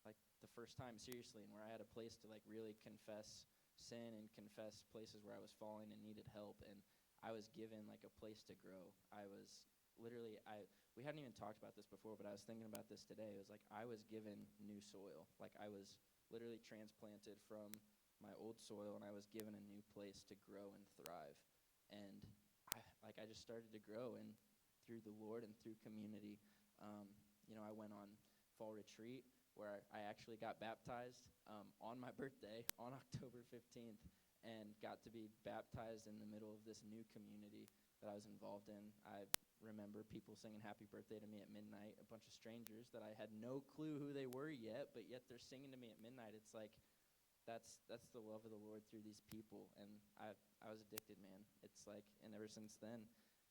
like the first time seriously, and where I had a place to like really confess sin and confess places where I was falling and needed help, and I was given like a place to grow. I was literally, we hadn't even talked about this before, but I was thinking about this today. It was like I was given new soil. Like I was literally transplanted from my old soil, and I was given a new place to grow and thrive. And I just started to grow, and through the Lord and through community. You know, I went on fall retreat where I actually got baptized on my birthday on October 15th, and got to be baptized in the middle of this new community that I was involved in. I remember people singing happy birthday to me at midnight, a bunch of strangers that I had no clue who they were yet, but yet they're singing to me at midnight. It's like, that's the love of the Lord through these people, and I was addicted, man. It's like, and ever since then,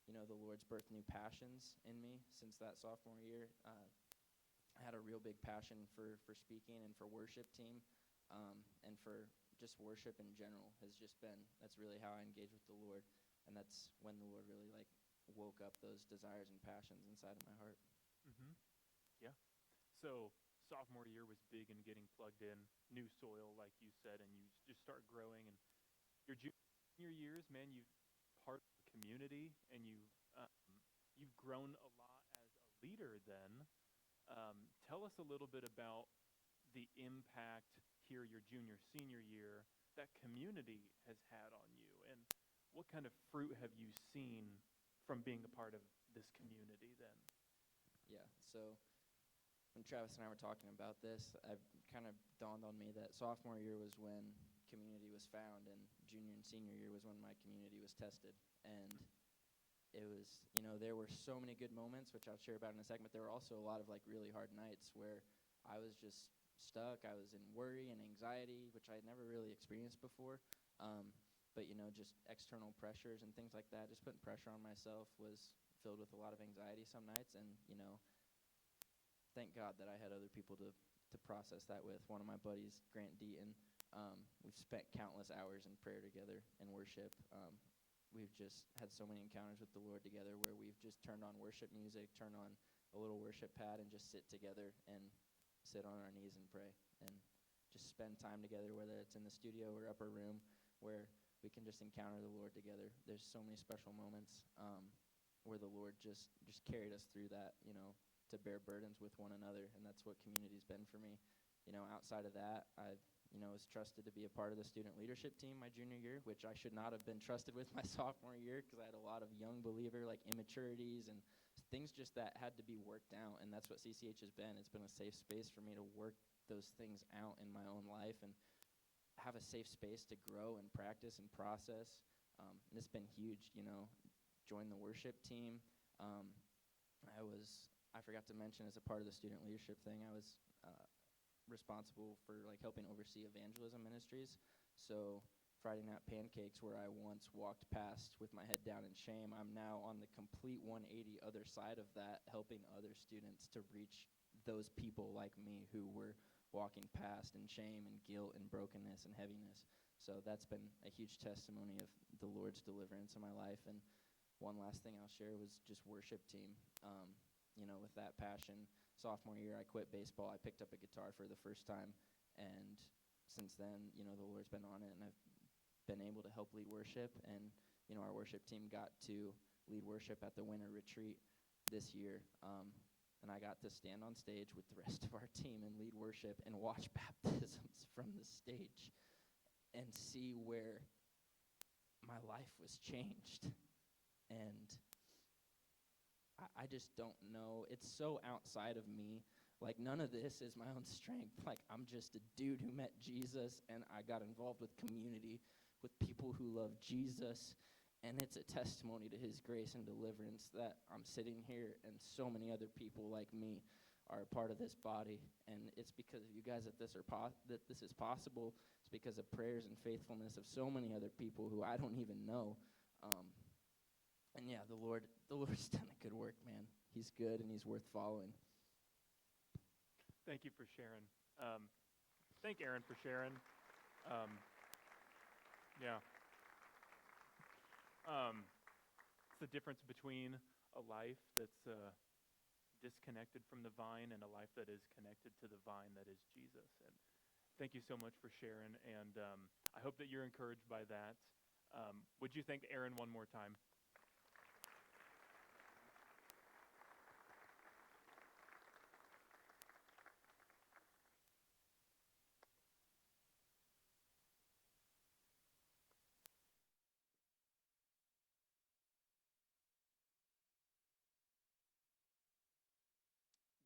you know, the Lord's birthed new passions in me since that sophomore year. I had a real big passion for speaking and for worship team, and for just worship in general that's really how I engage with the Lord, and that's when the Lord really like woke up those desires and passions inside of my heart. Mm-hmm. Yeah. So sophomore year was big in getting plugged in, new soil, like you said, and you just start growing. And your junior years, man, you've part of the community, and you've grown a lot as a leader then. Tell us a little bit about the impact here your junior, senior year that community has had on you, and what kind of fruit have you seen from being a part of this community then? Yeah, so when Travis and I were talking about this, it kind of dawned on me that sophomore year was when community was found, and junior and senior year was when my community was tested. And it was, you know, there were so many good moments, which I'll share about in a second, but there were also a lot of like really hard nights where I was just stuck. I was in worry and anxiety, which I had never really experienced before. But, you know, just external pressures and things like that, just putting pressure on myself was filled with a lot of anxiety some nights. And, you know, thank God that I had other people to process that with. One of my buddies, Grant Deaton, we've spent countless hours in prayer together and worship. We've just had so many encounters with the Lord together where we've just turned on worship music, turned on a little worship pad, and just sit together and sit on our knees and pray and just spend time together, whether it's in the studio or upper room, where we can just encounter the Lord together. There's so many special moments where the Lord just carried us through that, you know, to bear burdens with one another, and that's what community's been for me. You know, outside of that, I was trusted to be a part of the student leadership team my junior year, which I should not have been trusted with my sophomore year because I had a lot of young believer, like immaturities and things just that had to be worked out, and that's what CCH has been. It's been a safe space for me to work those things out in my own life and have a safe space to grow and practice and process, and it's been huge, you know. Join the worship team. I forgot to mention, as a part of the student leadership thing, I was responsible for like helping oversee evangelism ministries. So Friday Night Pancakes, where I once walked past with my head down in shame, I'm now on the complete 180 other side of that, helping other students to reach those people like me who were walking past in shame and guilt and brokenness and heaviness. So that's been a huge testimony of the Lord's deliverance in my life. And one last thing I'll share was just worship team. With that passion, sophomore year, I quit baseball. I picked up a guitar for the first time, and since then, the Lord's been on it, and I've been able to help lead worship. And, our worship team got to lead worship at the winter retreat this year, and I got to stand on stage with the rest of our team and lead worship and watch baptisms from the stage and see where my life was changed. And I just don't know. It's so outside of me. Like, none of this is my own strength. Like, I'm just a dude who met Jesus, and I got involved with community, with people who love Jesus, and it's a testimony to his grace and deliverance that I'm sitting here, and so many other people like me are a part of this body. And it's because of you guys that this is possible. It's because of prayers and faithfulness of so many other people who I don't even know. And yeah, the Lord's done a good work, man. He's good, and he's worth following. Thank you for sharing. Thank Aaron for sharing. It's the difference between a life that's disconnected from the vine and a life that is connected to the vine that is Jesus. And thank you so much for sharing, and I hope that you're encouraged by that. Would you thank Aaron one more time?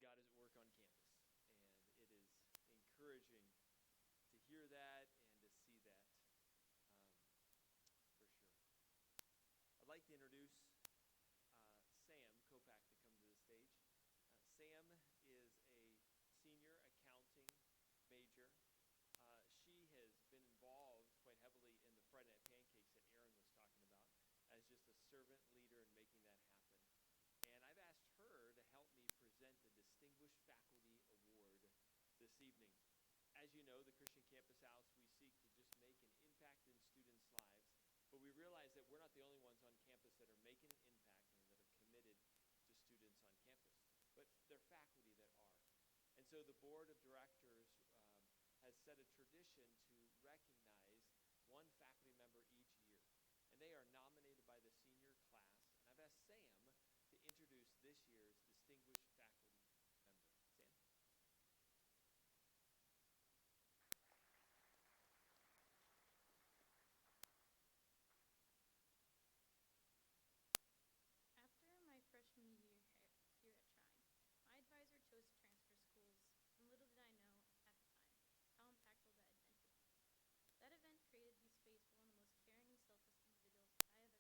God is at work on campus, and it is encouraging to hear that and to see that, for sure. I'd like to introduce Sam Kopak to come to the stage. Sam is a senior accounting major. She has been involved quite heavily in the Friday Night Pancakes that Aaron was talking about as just a servant leader in making that happen. And I've asked her to help me present the Distinguished Faculty Award this evening. As you know, the Christian Campus House, we seek to just make an impact in students' lives, but we realize that we're not the only ones on campus that are making an impact and that are committed to students on campus, but they're faculty that are. And so the board of directors has set a tradition to recognize one faculty member each year, and they are nominated by the senior class. And I've asked Sam to introduce this year's Distinguished Faculty member. Sam? After my freshman year here at Trine, my advisor chose to transfer schools, and little did I know at the time how impactful that event would be. That event created these faithful and the most caring and selfless individuals I have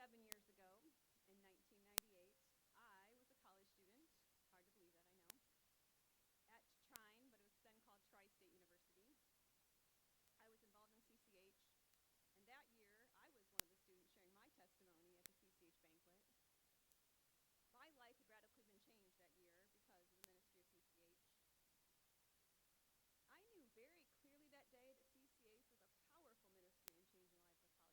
27 years ago, in 1998, I was a college student, hard to believe that, I know, at Trine, but it was then called Tri-State University. I was involved in CCH, and that year I was one of the students sharing my testimony at the CCH banquet. My life had radically been changed that year because of the ministry of CCH. I knew very clearly that day that CCH was a powerful ministry in changing the lives of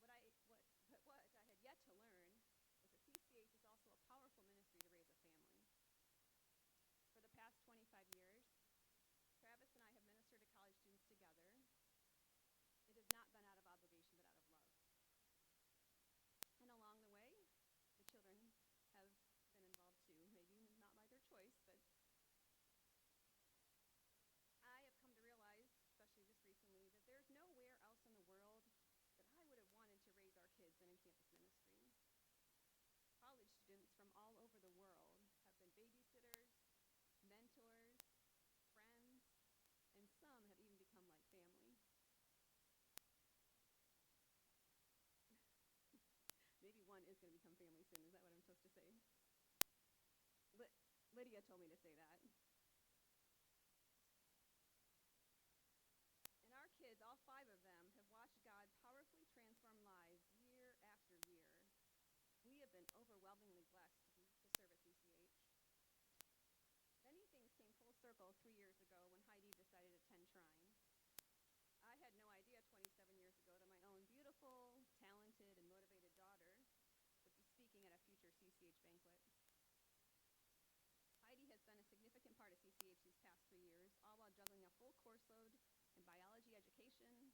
college students. But what I had yet to learn was that CCH is also a powerful ministry to raise a family. For the past 25 years, Travis and I have ministered to college students together. It has not been out of obligation, but out of love. And along the way, the children have been involved too, maybe not by their choice, but I have come to realize, especially just recently, that there's nowhere else in the world that I would have wanted to raise our kids than in campus ministry. College students from all over the world have been babysitters, mentors, friends, and some have even become like family. Maybe one is going to become family soon. Is that what I'm supposed to say? Lydia told me to say that. And our kids, all 5 of them, have watched God powerfully transform lives year after year. We have been overwhelmingly blessed to serve at CCH. Many things came full circle 3 years ago when Heidi decided to attend Trine. I had no idea 27 years ago that my own beautiful, talented, and motivated daughter would be speaking at a future CCH banquet. Heidi has been a significant part of CCH these past 3 years, all while juggling a full course load in biology education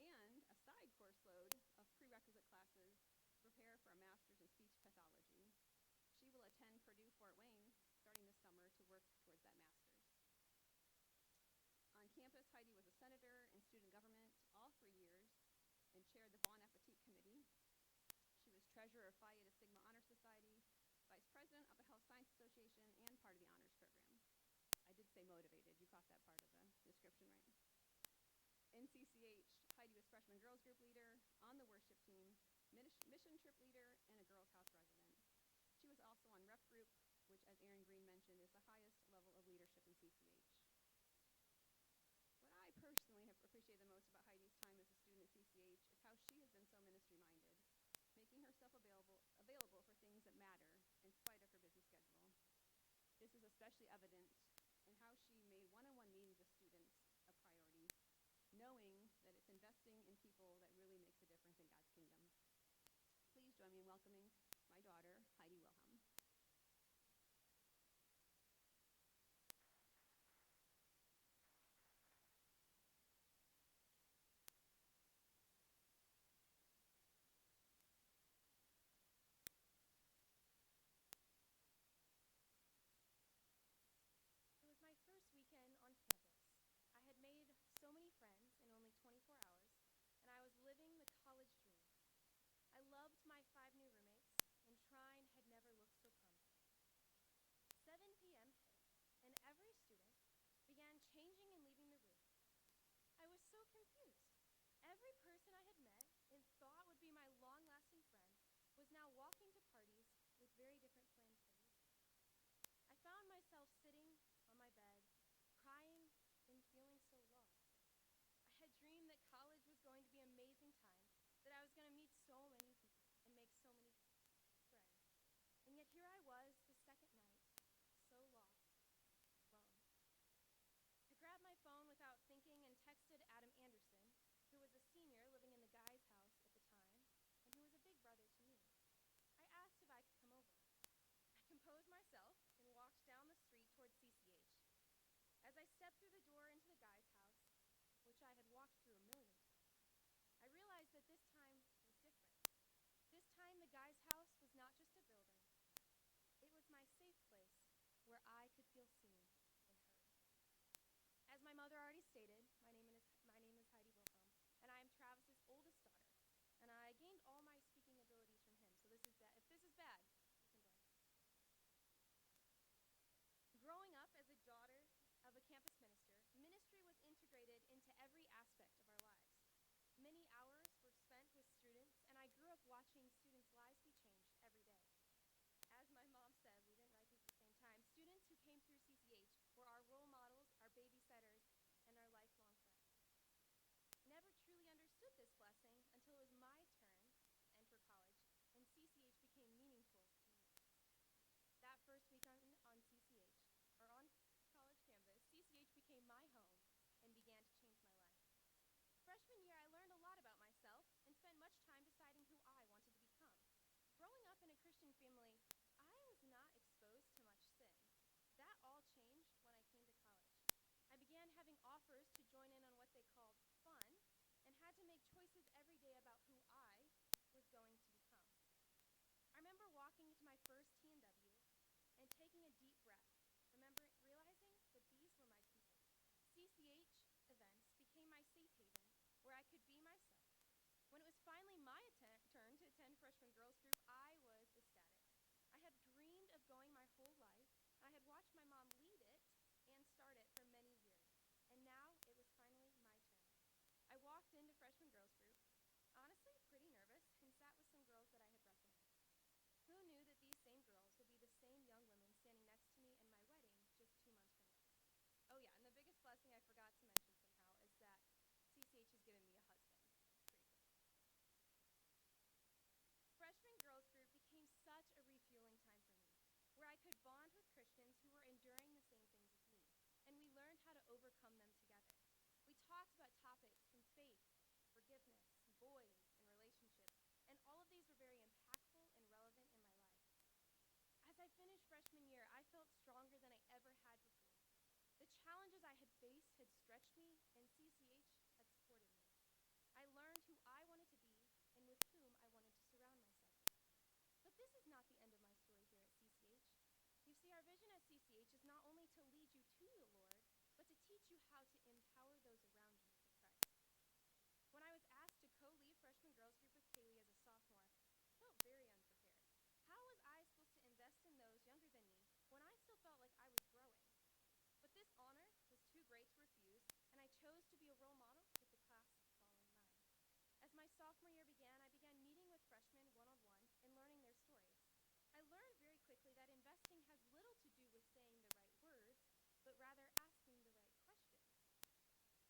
and a side course load of prerequisite classes to prepare for a master's in speech pathology. She will attend Purdue Fort Wayne starting this summer to work towards that master's. On campus, Heidi was a senator in student government all 3 years and chaired the Bon Appetit Committee. She was treasurer of Phi Eta Sigma Honor Society, vice president of the Health Science Association, and part of the honors program. I did say motivated. You caught that part of the description, right? In CCH, Heidi was freshman girls group leader, on the worship team, mission trip leader, and a girls' house resident. She was also on rep group, which, as Aaron Green mentioned, is the highest level of leadership in CCH. What I personally have appreciated the most about Heidi's time as a student at CCH is how she has been so ministry-minded, making herself available for things that matter in spite of her busy schedule. This is especially evident in how she made one-on-one meetings with students a priority, knowing that it's investing in people that really makes a difference in God's kingdom. Please join me in welcoming my daughter, Heidi Wilhelm. It was my first weekend on campus. I had made so many friends in only 24 hours, and I was living the college dream. I loved my 5 new roommates, and Trine had never looked so promising. 7 p.m. hit, and every student began changing and leaving the room. I was so confused. Every person I had met and thought would be my long-lasting friend was now walking to parties with very different plans for me. I found myself sitting on my bed, crying and feeling so lost. I had dreamed that college was going to be an amazing time, that I was going to meet so many people and make so many friends. And yet here I was the second night, so lost, alone. I grabbed my phone without thinking and texted Adam Anderson, who was a senior living in the guy's house at the time, and who was a big brother to me. I asked if I could come over. I composed myself and walked down the street towards CCH. As I stepped through the door into the guy's house, which I had walked through a million times, I realized that this time was different. This time the guy's house was not just a building. It was my safe place where I could feel seen and heard. As my mother already stated, my name is Heidi Wilhelm, and I am Travis's oldest daughter. And I gained all my speaking abilities from him, so this is bad. If this is bad, you can blame me. Growing up as a daughter of a campus minister, ministry was integrated into every aspect of our lives. Many hours were spent with sophomore year began, I began meeting with freshmen one-on-one and learning their stories. I learned very quickly that investing has little to do with saying the right words, but rather asking the right questions.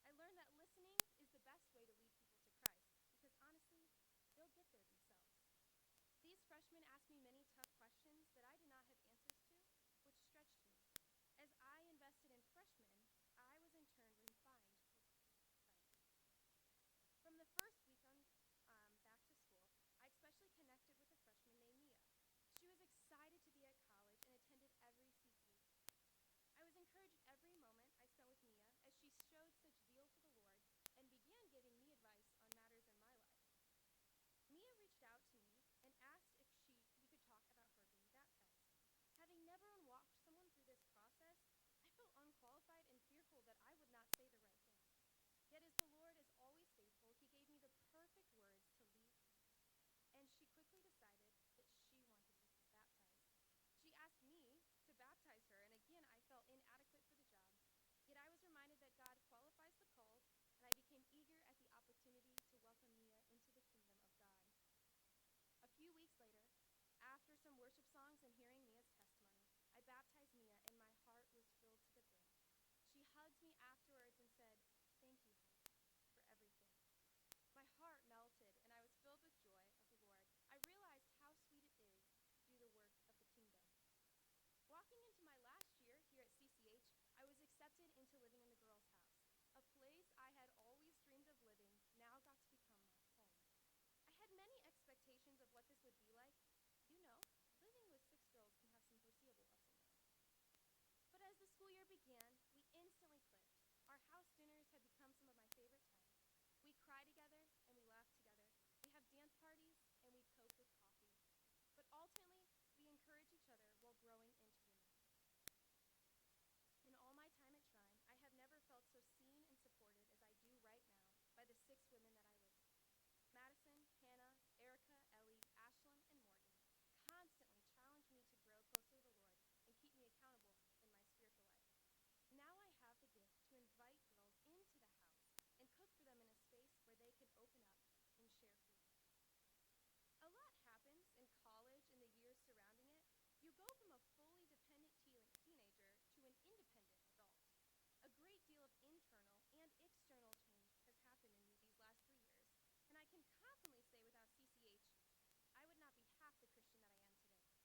I learned that listening is the best way to lead people to Christ, because honestly, they'll get there themselves. These freshmen asked me many tough questions that I did not have answers to, which stretched me. As I invested in freshmen, I was in turn refined for Christ. From the first weekend back to school, I especially connected with a freshman named Mia. She was excited to be at college and attended every CCH. I was encouraged every moment I spent with Mia as she showed such zeal for the Lord and began giving me advice on matters in my life. Mia reached out to me and asked if we could talk about her being baptized. Having never walked someone through this process, I felt unqualified and fearful that I would not say the right thing. Yet as the Lord is always faithful, he gave me the perfect words to lead me. And she quickly decided that she wanted to be baptized. She asked me to baptize her, and again, I felt inadequate for the job. Yet I was reminded that God qualifies the called, and I became eager at the opportunity to welcome Mia into the kingdom of God. A few weeks later, after some worship songs and hearing Mia's testimony, I baptized Mia, and my heart was filled to the brim. She hugged me afterwards and said, "Thank you, Heidi, for everything." My heart melted, and I was filled with joy of the Lord. I realized how sweet it is to do the work of the kingdom. Walking into my last year here at CCH, I was accepted into living in the girls' house. A place I had always dreamed of living now got to become my home. I had many expectations of what this would be like. You know, living with 6 girls can have some foreseeable ups and downs. But as the school year began, we instantly clicked. Our house dinners had become some of my favorite times. We cry together and we laugh together. We have dance parties and we cope with coffee. But ultimately, we encourage each other while growing into women. In all my time at Shrine, I have never felt so seen and supported as I do right now by the 6 women that I live with. Madison, Hannah, Erica, Ellie, Ashlyn, and Morgan constantly challenge me to grow closer to the Lord and keep me accountable in my spiritual life. Now I have the gift to invite girls into the house and cook for them in a space where they can open up and share food. A lot happens in college and the years surrounding it. You go from a fully dependent teenager to an independent adult. A great deal of internal and external change has happened in me these last 3 years, and I can confidently say without CCH, I would not be half the Christian that I am today.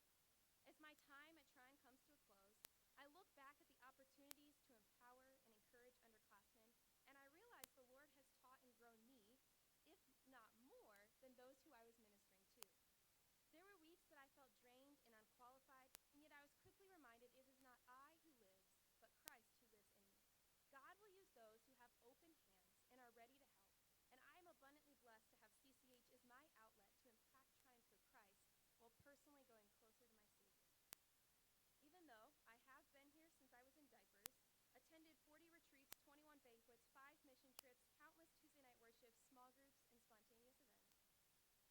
As my time at Shrine comes to a close, I look back at the opportunities to empower and encourage underclassmen, and I realize the Lord has taught and grown me, if not more, than those who I was ministering to. There were weeks that I felt drained and unqualified, and yet I was quickly reminded it is not I who lives, but Christ who lives in me. God will use those who have open hands and are ready to help, and I am abundantly blessed to have CCH as my outlet to impact Shrines for Christ while personally going closer to my Savior. Even though I have been here since I was in diapers, attended 40 retreats, 21 banquets, 5 mission trips, countless Tuesday night worships, small groups, and spontaneous events,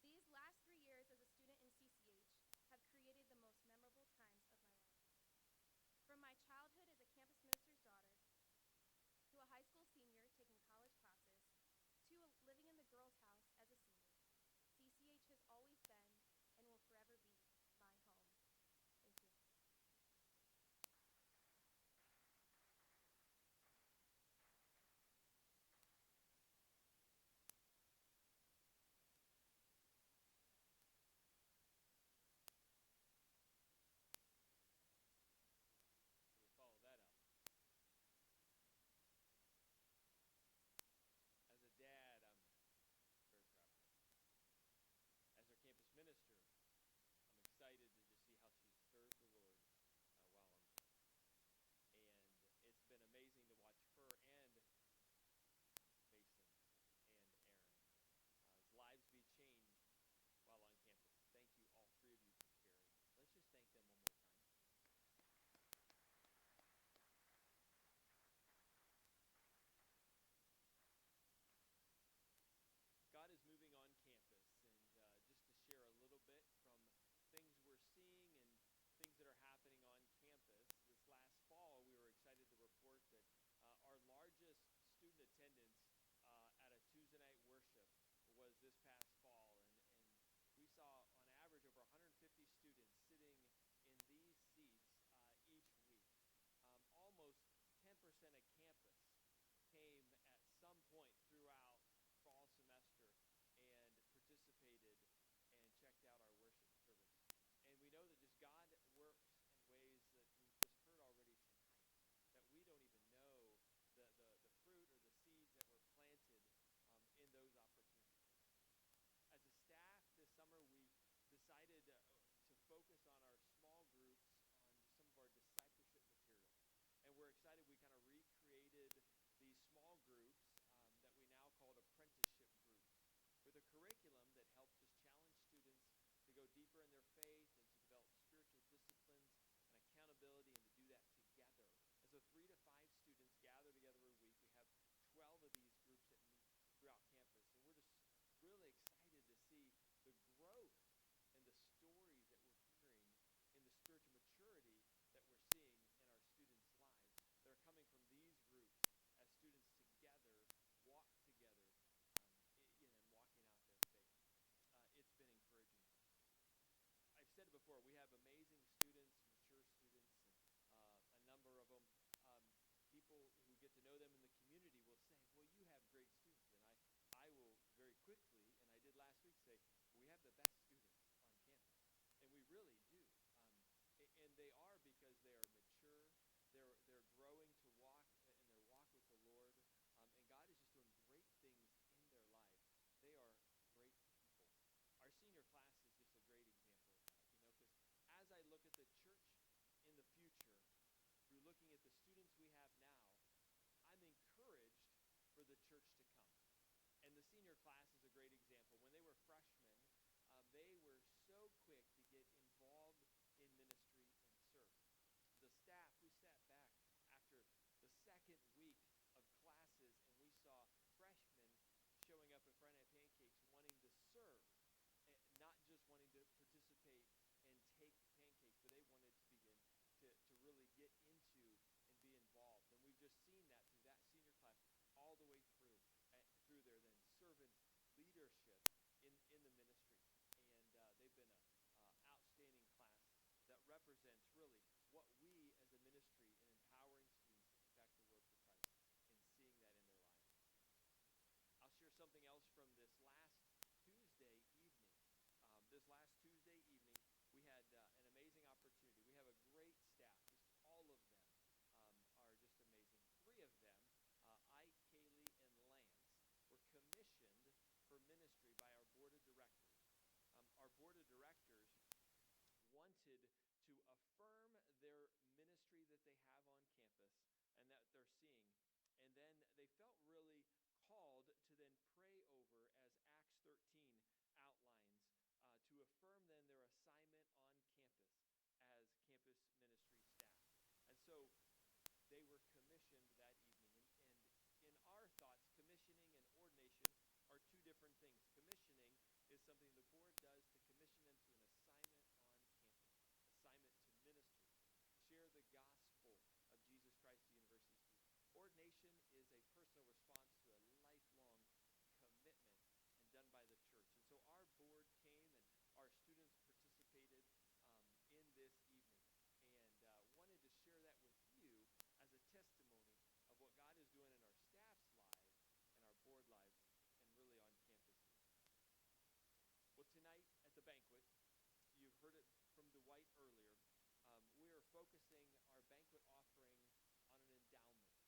these last 3 years as a student in CCH have created the most memorable times of my life. From my childhood as a campus minister's daughter, to a high school senior taking college classes, to living in the girls' house as a senior, CCH has always been and will forever be my home. Thank you. are seeing. And then they felt really called to then pray over, as Acts 13 outlines, to affirm then their assignment on campus as campus ministry staff. And so they were commissioned that evening. And in our thoughts, commissioning and ordination are two different things. Commissioning is something the board does to commission them to an assignment on campus, assignment to minister, share the gospel of Jesus Christ to university students. Ordination is a personal response to a lifelong commitment and done by the church. And so our board came and our students participated in this evening, and wanted to share that with you as a testimony of what God is doing in our staff's lives and our board lives and really on campus here. Well, tonight at the banquet, you've heard it from Dwight earlier, we are focusing our banquet offering on an endowment.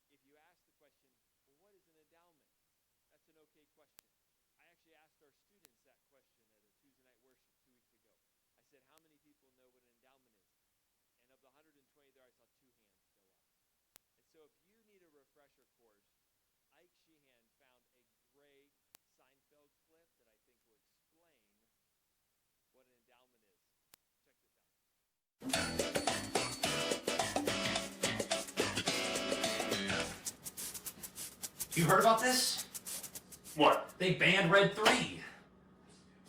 And if you ask the question, well, what is an endowment? That's an okay question. I actually asked our students that question at a Tuesday night worship 2 weeks ago. I said, how many people know what an endowment is? And of the 120 there, I saw 2 hands go up. And so if you need a refresher course, Ike Sheehan found a great Seinfeld clip that I think will explain what an endowment is. Check this out. You heard about this? What? They banned Red 3.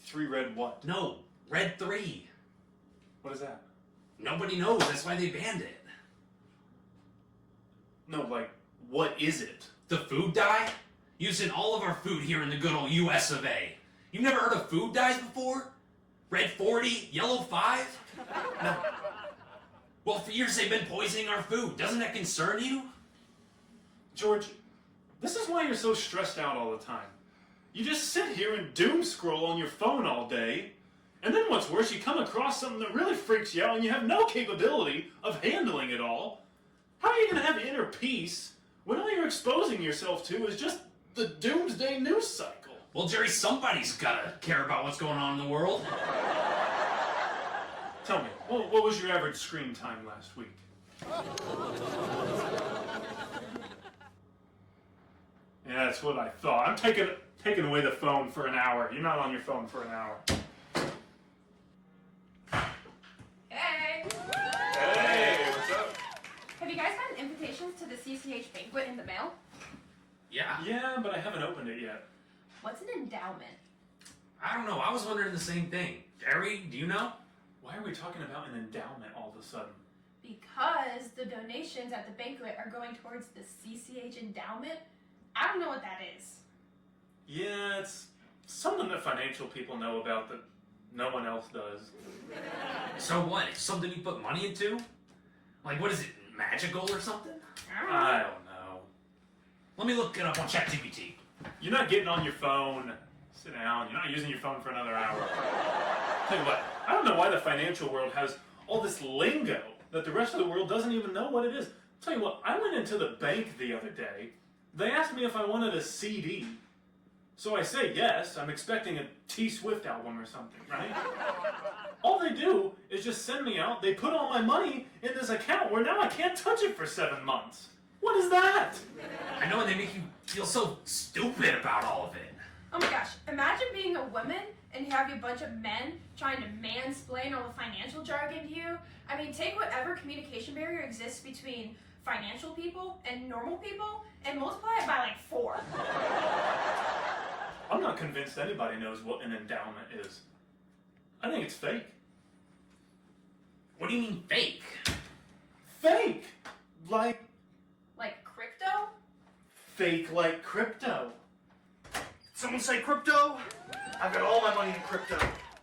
3 Red what? No, Red 3. What is that? Nobody knows, that's why they banned it. No, like, what is it? The food dye? Used in all of our food here in the good old US of A. You've never heard of food dyes before? Red 40, yellow 5? No. Well, for years they've been poisoning our food. Doesn't that concern you? George, this is why you're so stressed out all the time. You just sit here and doom scroll on your phone all day, and then what's worse, you come across something that really freaks you out and you have no capability of handling it all. How are you going to have inner peace when all you're exposing yourself to is just the doomsday news cycle? Well, Jerry, somebody's gotta care about what's going on in the world. Tell me, what was your average screen time last week? Yeah, that's what I thought. I'm taking away the phone for an hour. You're not on your phone for an hour. Hey! Hey, what's up? Have you guys gotten invitations to the CCH banquet in the mail? Yeah. Yeah, but I haven't opened it yet. What's an endowment? I don't know, I was wondering the same thing. Jerry, do you know? Why are we talking about an endowment all of a sudden? Because the donations at the banquet are going towards the CCH endowment. I don't know what that is. Yeah, it's something that financial people know about that no one else does. So what? It's something you put money into? Like, what is it, magical or something? I don't know. Let me look it up on ChatGPT. You're not getting on your phone. Sit down. You're not using your phone for another hour. Tell you what, I don't know why the financial world has all this lingo that the rest of the world doesn't even know what it is. Tell you what, I went into the bank the other day. They asked me if I wanted a CD. So I say yes. I'm expecting a T Swift album or something, right? All they do is just send me out. They put all my money in this account where now I can't touch it for 7 months. What is that? I know, and they make you feel so stupid about all of it. Oh my gosh, imagine being a woman and having a bunch of men trying to mansplain all the financial jargon to you. I mean, take whatever communication barrier exists between financial people and normal people and multiply it by like 4. I'm not convinced anybody knows what an endowment is. I think it's fake. What do you mean fake? Fake! Like crypto? Fake like crypto. Someone say crypto? I've got all my money in crypto.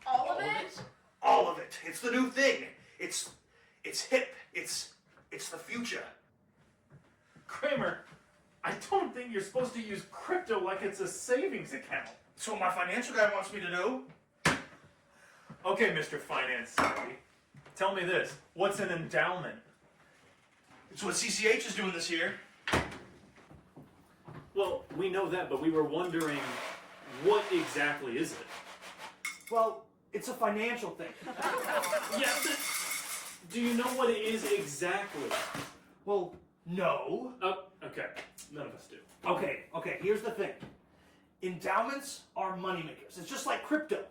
All of it? All of it. It's the new thing. It's hip. It's the future. Kramer, I don't think you're supposed to use crypto like it's a savings account. That's what my financial guy wants me to do. Okay, Mr. Finance Savvy. Tell me this. What's an endowment? It's what CCH is doing this year. Well, we know that, but we were wondering, what exactly is it? Well, it's a financial thing. Yeah, but do you know what it is exactly? Well, No. Oh, okay. None of us do. Okay, here's the thing. Endowments are moneymakers. It's just like crypto.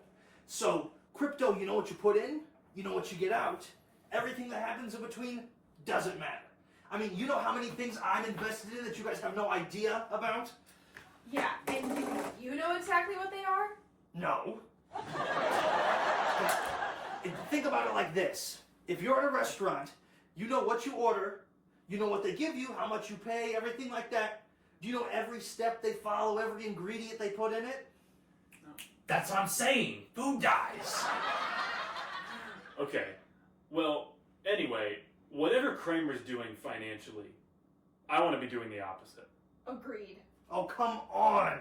So, crypto, you know what you put in, you know what you get out. Everything that happens in between doesn't matter. I mean, you know how many things I'm invested in that you guys have no idea about? Yeah, and do you know exactly what they are? No. And think about it like this. If you're at a restaurant, you know what you order, you know what they give you, how much you pay, everything like that. Do you know every step they follow, every ingredient they put in it? No. That's what I'm saying. Food dies. Okay. Well, anyway, whatever Kramer's doing financially, I want to be doing the opposite. Agreed. Oh, come on.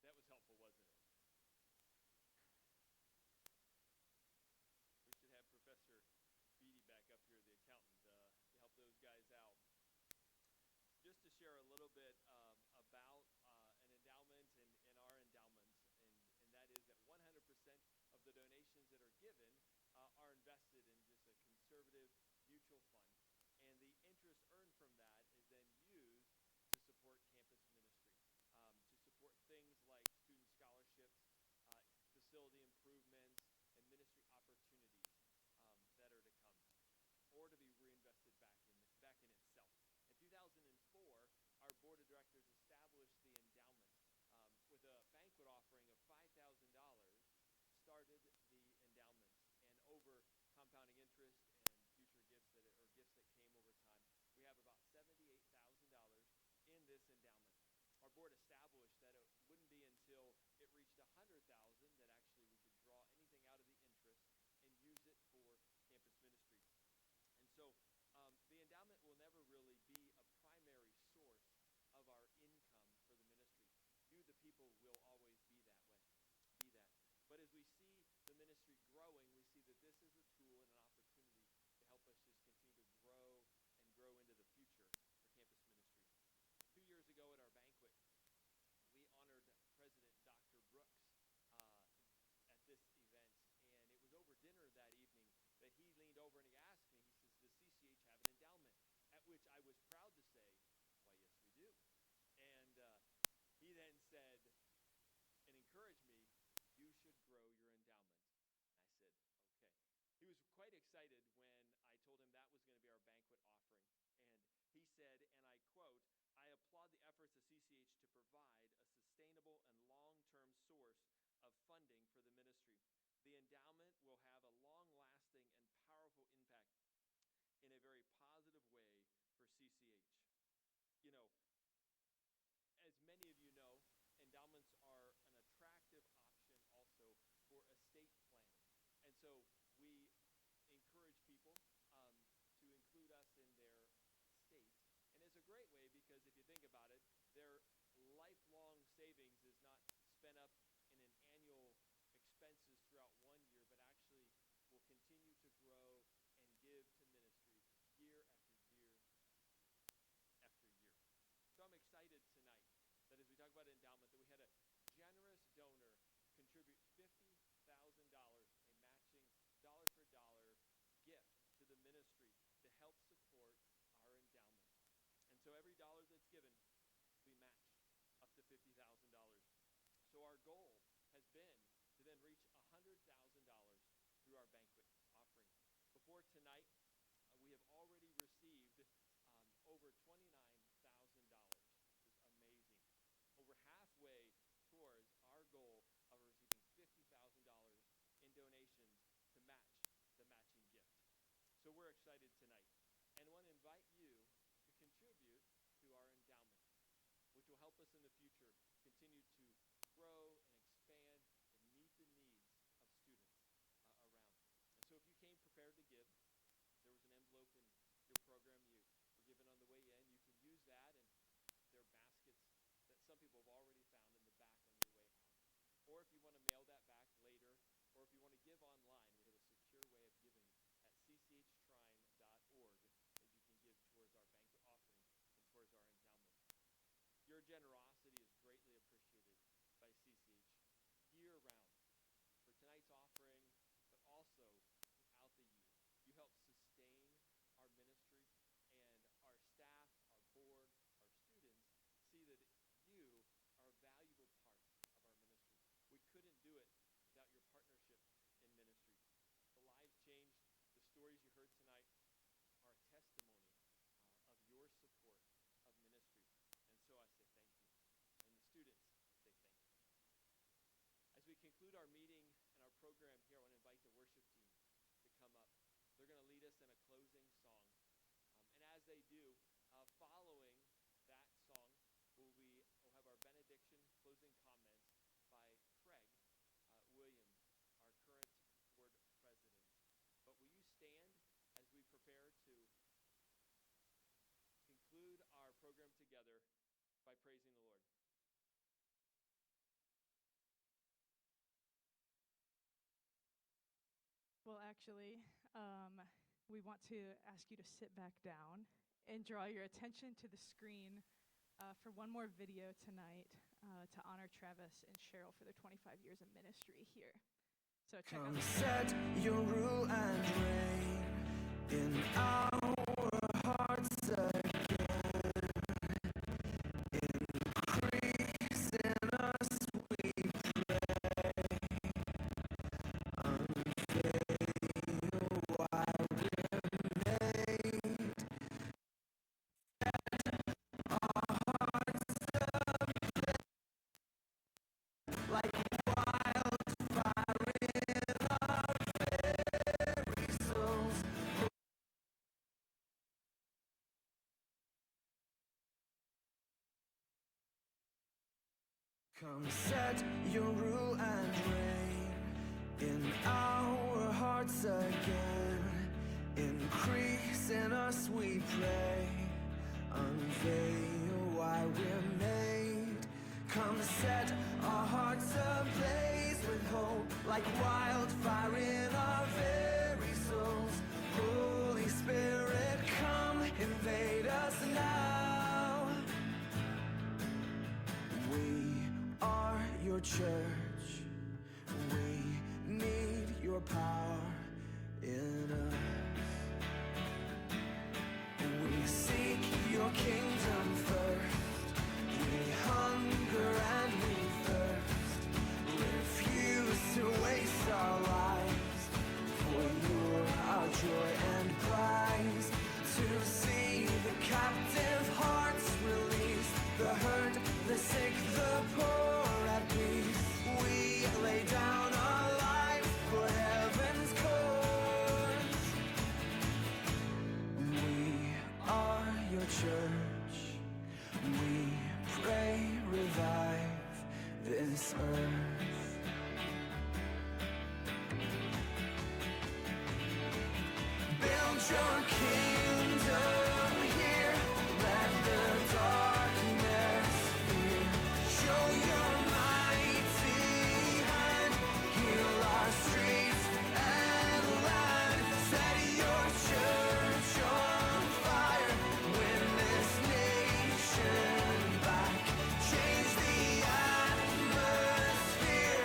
That was helpful, wasn't it? We should have Professor Beatty back up here, the accountant, to help those guys out. Just to share a little bit about an endowment and our endowments, and that is that 100% of the donations that are given are invested in just a conservative mutual fund, and the interest earned from that is then used to support campus ministry, to support things like student scholarships, facility improvements, and ministry opportunities that are to come, or to be reinvested back in itself. In 2004, our board of directors established the endowment with a banquet offering of $5,000. Started the endowment, and over compounding interest and future gifts gifts that came over time, we have about $78,000 in this endowment. Our board established that it wouldn't be until it reached $100,000 that actually we could draw anything out of the interest and use it for campus ministry. And so the endowment will never really be a primary source of our income for the ministry. You, the people, will always be that way. But as we see the ministry growing, we see that this is a tool and an opportunity to help us just continue to grow and grow into the future for campus ministry. 2 years ago at our banquet, we honored President Dr. Brooks at this event, and it was over dinner that evening that he leaned over and he asked me, he says, does CCH have an endowment? At which I was proud to say, why, yes, we do. And he then said and encouraged me, you should grow your endowment. And I said, okay. He was quite excited when I told him that was going to be our banquet offering. And he said, and I quote, I applaud the efforts of CCH to provide a sustainable and long-term source of funding for the ministry. The endowment will have a long-lasting and powerful impact in a very positive way for CCH. You know, as many of you know, endowments are an attractive option also for estate planning. And so we encourage people to include us in their estate. And it's a great way because if you think about it, their lifelong savings is not spent up in an annual expenses throughout 1 year, but actually will continue to grow and give to ministry year after year after year. So I'm excited tonight that as we talk about endowment, that we had a generous donor contribute $50,000, a matching dollar for dollar gift to the ministry to help support our endowment. And so every dollar that's given will be matched up to $50,000. So our goal has been to then reach $100,000 through our banquet offering. Before tonight, we have already received over $29,000, which is amazing. Over halfway towards our goal of receiving $50,000 in donations to match the matching gift. So we're excited tonight and want to invite you to contribute to our endowment, which will help us in the future continue to grow and expand and meet the needs of students around. And so if you came prepared to give, there was an envelope in your program you were given on the way in. You can use that, and there are baskets that some people have already found in the back on your way out. Or if you want to mail that back later, or if you want to give online, we have a secure way of giving at cchtshrine.org that you can our meeting and our program here, I want to invite the worship team to come up. They're going to lead us in a closing song. And as they do, following that song, we'll have our benediction, closing comments by Craig Williams, our current board president. But will you stand as we prepare to conclude our program together by praising the Lord? Well, actually, we want to ask you to sit back down and draw your attention to the screen for one more video tonight to honor Travis and Cheryl for their 25 years of ministry here. So check out. Set your rule and reign in our hearts again. Increase in us, we pray. Unveil why we're made. Set our hearts ablaze like wildfire in our very souls. Come set your rule and reign in our hearts again. Increase in us, we pray. Unveil why we're made. Come set our hearts ablaze with hope like wildfire in our very souls. Holy Spirit, come invade us now. We are your church. We need your power in us. We seek your kingdom first. We hunger and we thirst. Refuse to waste our lives. For you're our joy and prize. To see the captive hearts released. The hurt, the sick, the poor at peace. We lay down our lives for heaven's cause. We are your church. We pray, revive this earth. Build your kingdom here. Let the darkness fear. Show your mighty hand. Heal our streets and land. Set your church on fire. Win this nation back. Change the atmosphere.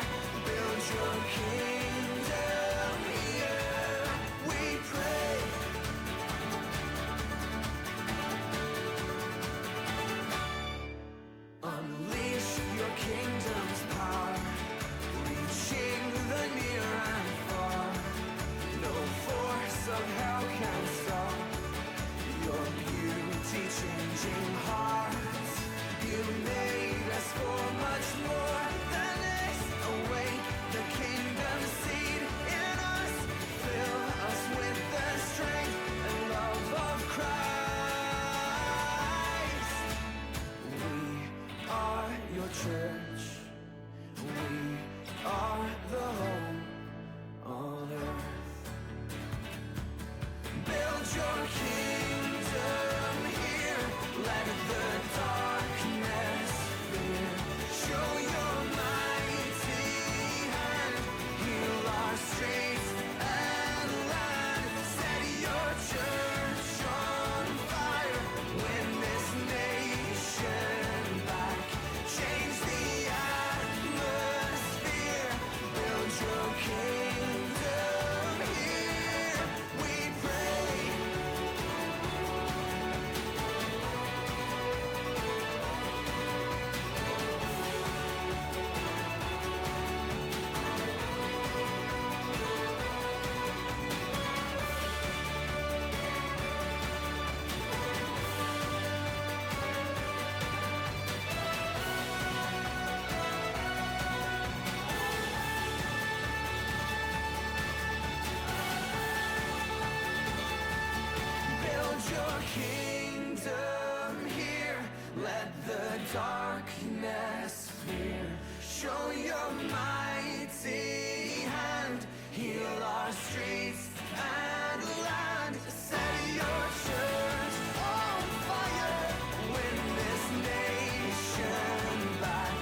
darkness clear. Show your mighty hand, heal our streets and land. Set your church on fire, win this nation back.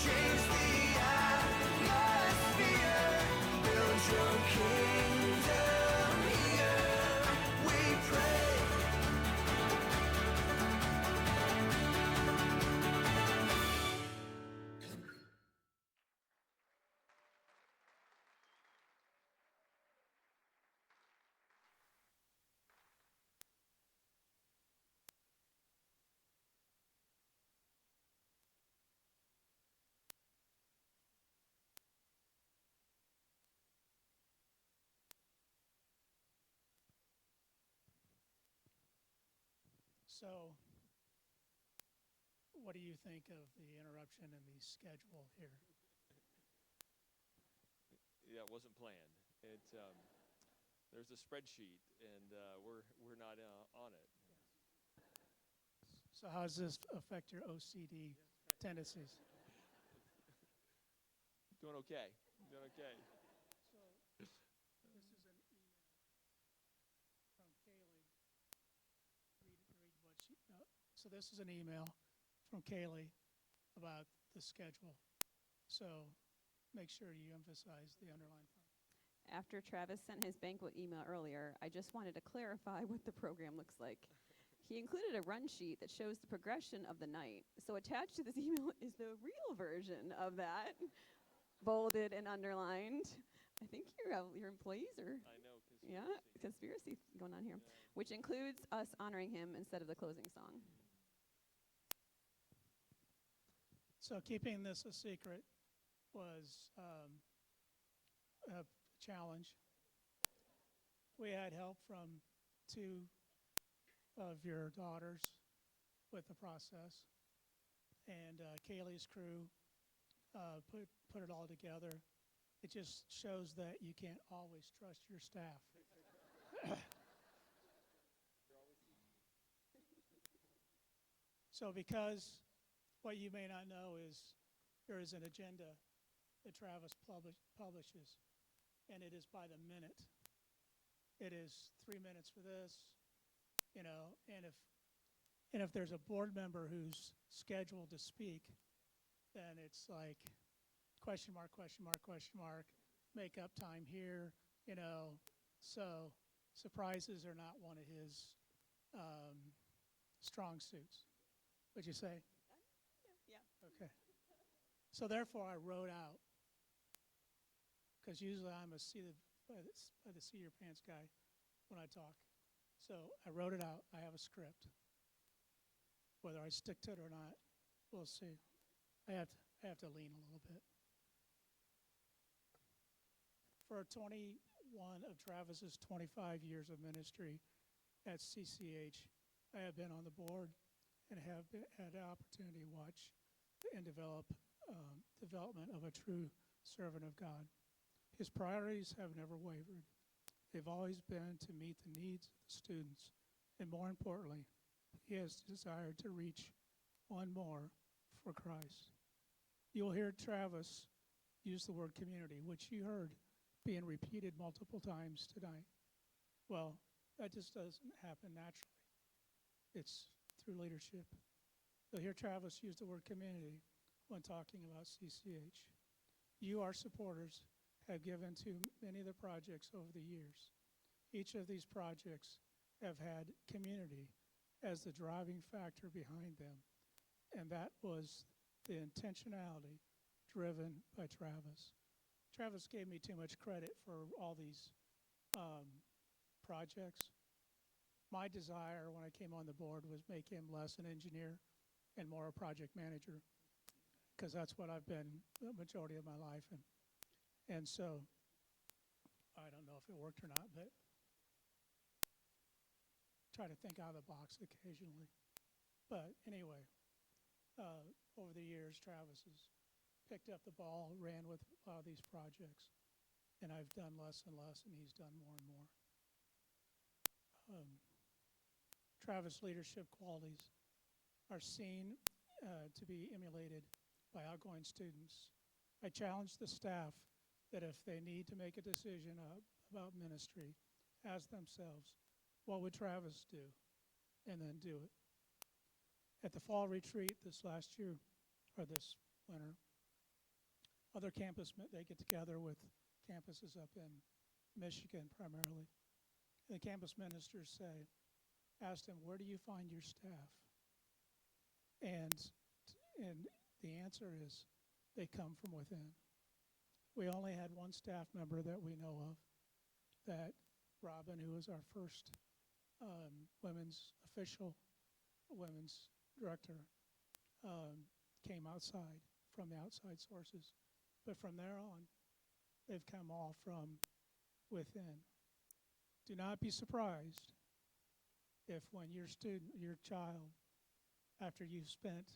Change the atmosphere, build your kingdom here, we pray. So, what do you think of the interruption in the schedule here? Yeah, it wasn't planned. There's a spreadsheet, and we're not on it. So how does this affect your OCD tendencies? Doing okay. Doing okay. So this is an email from Kaylee. Read what she. So this is an email from Kaylee about the schedule. So make sure you emphasize the underlined part. After Travis sent his banquet email earlier, I just wanted to clarify what the program looks like. He included a run sheet that shows the progression of the night. So attached to this email is the real version of that, bolded and underlined. I think your employees are. I know, conspiracy going on here, which includes us honoring him instead of the closing song. So keeping this a secret was a challenge. We had help from two of your daughters with the process, and Kaylee's crew put it all together. It just shows that you can't always trust your staff. So because what you may not know is there is an agenda that Travis publishes, and it is by the minute. It is 3 minutes for this, and if there's a board member who's scheduled to speak, then it's like question mark, question mark, question mark, make up time here, so surprises are not one of his strong suits. Would you say? Yeah. Okay. So therefore, I wrote out, because usually I'm a by the seat of your pants guy when I talk. So I wrote it out. I have a script. Whether I stick to it or not, we'll see. I have to lean a little bit. For 21 of Travis's 25 years of ministry at CCH, I have been on the board and have had the opportunity to watch and development of a true servant of God. His priorities have never wavered. They've always been to meet the needs of the students, and more importantly, he has desired to reach one more for Christ. You'll hear Travis use the word community, which you heard being repeated multiple times tonight. Well, that just doesn't happen naturally. It's through leadership. You'll hear Travis use the word community when talking about CCH. You, our supporters, have given to many of the projects over the years. Each of these projects have had community as the driving factor behind them, and that was the intentionality driven by Travis. Travis gave me too much credit for all these projects. My desire when I came on the board was make him less an engineer and more a project manager, because that's what I've been the majority of my life. And so I don't know if it worked or not, but try to think out of the box occasionally. But anyway, over the years, Travis has picked up the ball, ran with a lot of these projects, and I've done less and less, and he's done more and more. Travis' leadership qualities are seen to be emulated by outgoing students. I challenge the staff that if they need to make a decision about ministry, ask themselves, what would Travis do? And then do it. At the fall retreat this last year, or this winter, other they get together with campuses up in Michigan primarily. And the campus ministers asked them, where do you find your staff? And the answer is, they come from within. We only had one staff member that we know of, that Robin, who was our first official women's director, came from the outside sources. But from there on, they've come all from within. Do not be surprised if when your child, after you've spent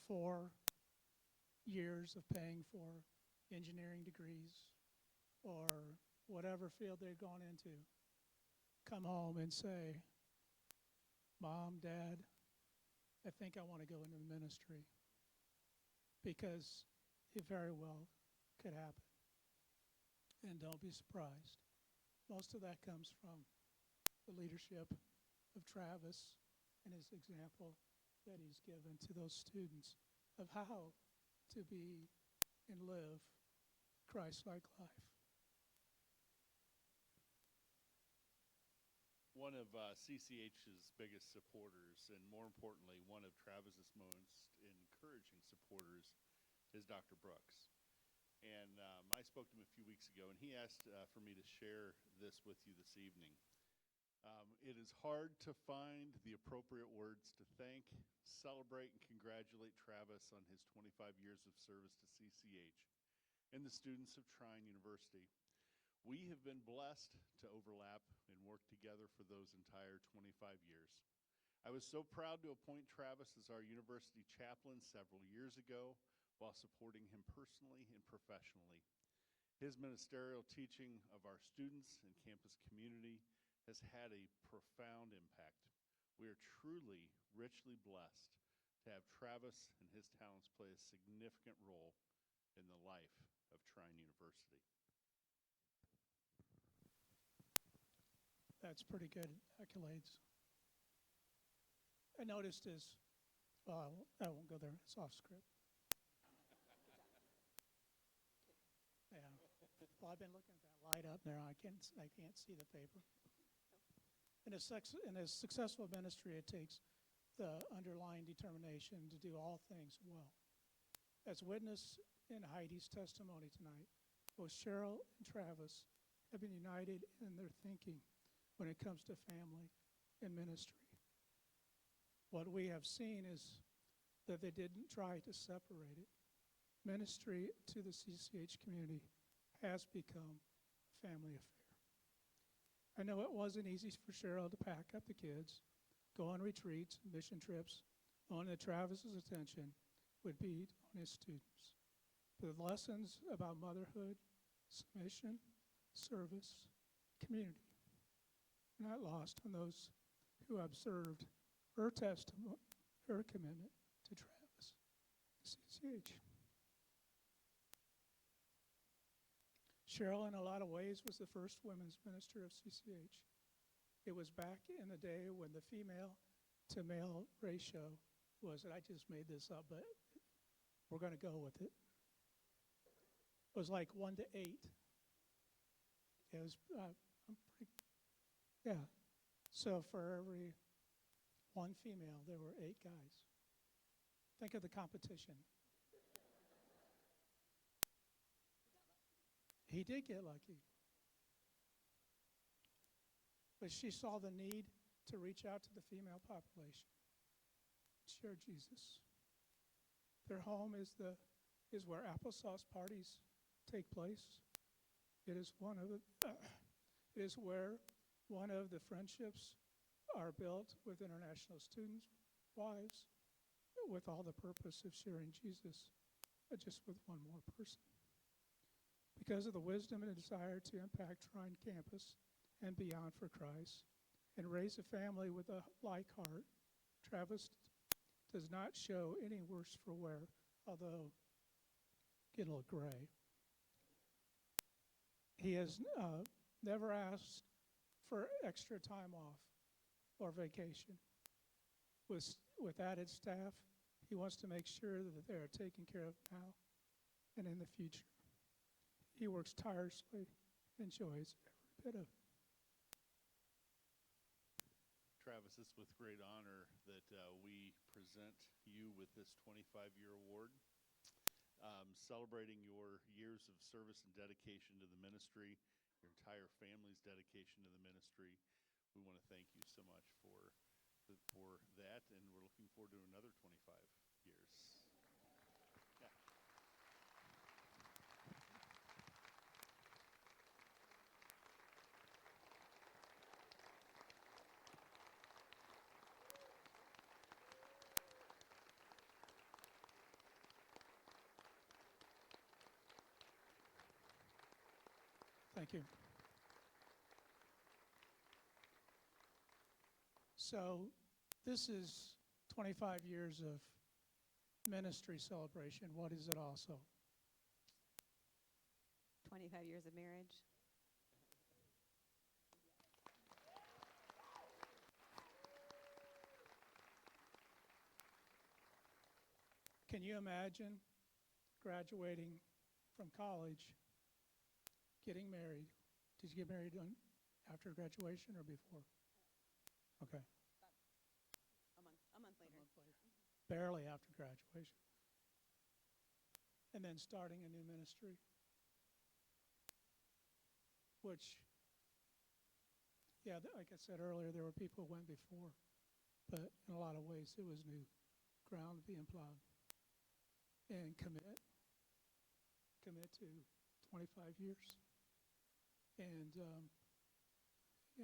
4 years of paying for engineering degrees or whatever field they've gone into, come home and say, Mom, Dad, I think I want to go into the ministry. Because it very well could happen. And don't be surprised. Most of that comes from the leadership of Travis and his example that he's given to those students of how to be and live Christ-like life. One of CCH's biggest supporters, and more importantly, one of Travis's most encouraging supporters, is Dr. Brooks. And I spoke to him a few weeks ago, and he asked for me to share this with you this evening. It is hard to find the appropriate words to thank, celebrate, and congratulate Travis on his 25 years of service to CCH and the students of Trine University. We have been blessed to overlap and work together for those entire 25 years. I was so proud to appoint Travis as our university chaplain several years ago while supporting him personally and professionally. His ministerial teaching of our students and campus community has had a profound impact. We are truly richly blessed to have Travis and his talents play a significant role in the life of Trine University. That's pretty good accolades. I noticed I won't go there, it's off script. Yeah. Well, I've been looking at that light up there. I can't see the paper. In a successful ministry, it takes the underlying determination to do all things well. As witnessed in Heidi's testimony tonight, both Cheryl and Travis have been united in their thinking when it comes to family and ministry. What we have seen is that they didn't try to separate it. Ministry to the CCH community has become a family affair. I know it wasn't easy for Cheryl to pack up the kids, go on retreats, mission trips, knowing that Travis's attention would be on his students. But the lessons about motherhood, submission, service, community are not lost on those who observed her testimony, her commitment to Travis, CCH. Cheryl, in a lot of ways, was the first women's minister of CCH. It was back in the day when the female-to-male ratio was, and I just made this up, but we're going to go with it. It was like 1 to 8. It was, yeah. So for every 1 female, there were 8 guys. Think of the competition. He did get lucky. But she saw the need to reach out to the female population, share Jesus. Their home is where applesauce parties take place. It is where one of the friendships are built with international students' wives, with all the purpose of sharing Jesus, but just with one more person. Because of the wisdom and desire to impact Trine campus and beyond for Christ and raise a family with a like heart, Travis does not show any worse for wear, although getting a little gray. He has never asked for extra time off or vacation. With added staff, he wants to make sure that they are taken care of now and in the future. He works tirelessly, enjoys every bit of it. Travis, it's with great honor that we present you with this 25-year award, celebrating your years of service and dedication to the ministry, your entire family's dedication to the ministry. We want to thank you so much for that, and we're looking forward to another 25 years. Yeah. Thank you. So this is 25 years of ministry celebration. What is it also? 25 years of marriage. Can you imagine graduating from college, getting married? Did you get married after graduation or before? Okay. A month later. Barely after graduation. And then starting a new ministry, which, yeah, like I said earlier, there were people who went before, but in a lot of ways it was new ground being plowed. And commit to 25 years. And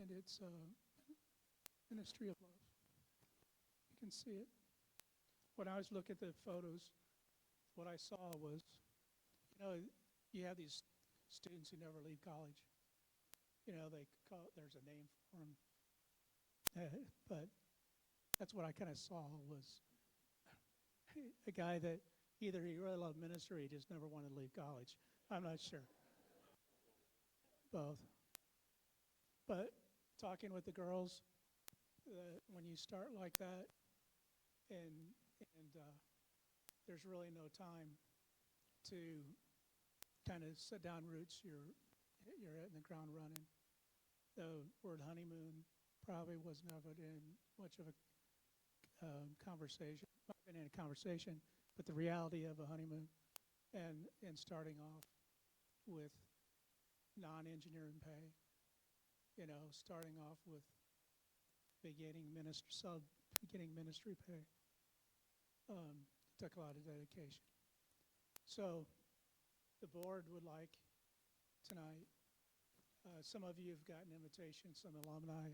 it's a ministry of love. You can see it. When I was looking at the photos, what I saw was, you have these students who never leave college. They call it, there's a name for them. But that's what I kind of saw was a guy that either he really loved ministry or he just never wanted to leave college. I'm not sure. Both. But talking with the girls, when you start like that, and there's really no time to kind of set down roots, you're hitting the ground running. The word honeymoon probably was never in much of a conversation. Might have been in a conversation, but the reality of a honeymoon and starting off with non-engineering pay, starting off with beginning ministry pay, took a lot of dedication. So the board would like tonight, some of you have gotten invitations, some alumni.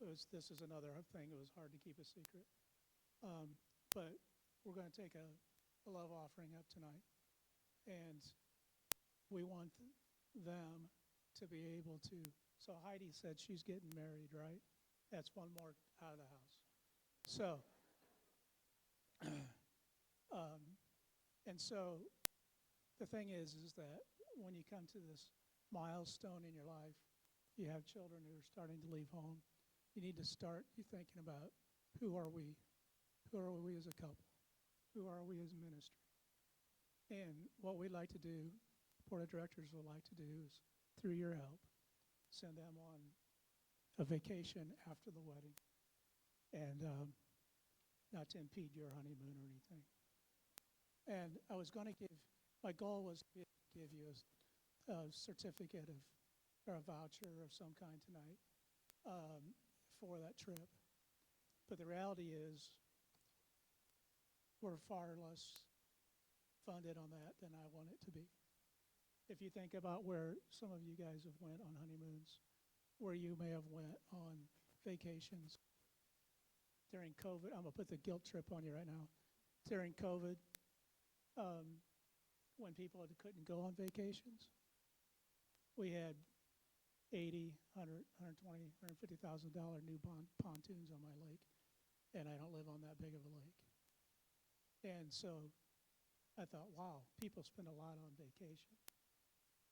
This is another thing, it was hard to keep a secret. But we're going to take a love offering up tonight. And we want them to be able to, so Heidi said she's getting married, right? That's one more out of the house. So, and so the thing is that when you come to this milestone in your life, you have children who are starting to leave home, you need to start thinking about who are we? Who are we as a couple? Who are we as a ministry? And what we'd like to do, board of directors would like to do is, through your help, send them on a vacation after the wedding, and not to impede your honeymoon or anything. And I was going to my goal was to give you a certificate or a voucher of some kind tonight for that trip. But the reality is, we're far less funded on that than I want it to be. If you think about where some of you guys have went on honeymoons, where you may have went on vacations during COVID, I'm gonna put the guilt trip on you right now. During COVID, when people couldn't go on vacations, we had $80, $100, $120, $150,000 new pontoons on my lake, and I don't live on that big of a lake. And so I thought, wow, people spend a lot on vacation.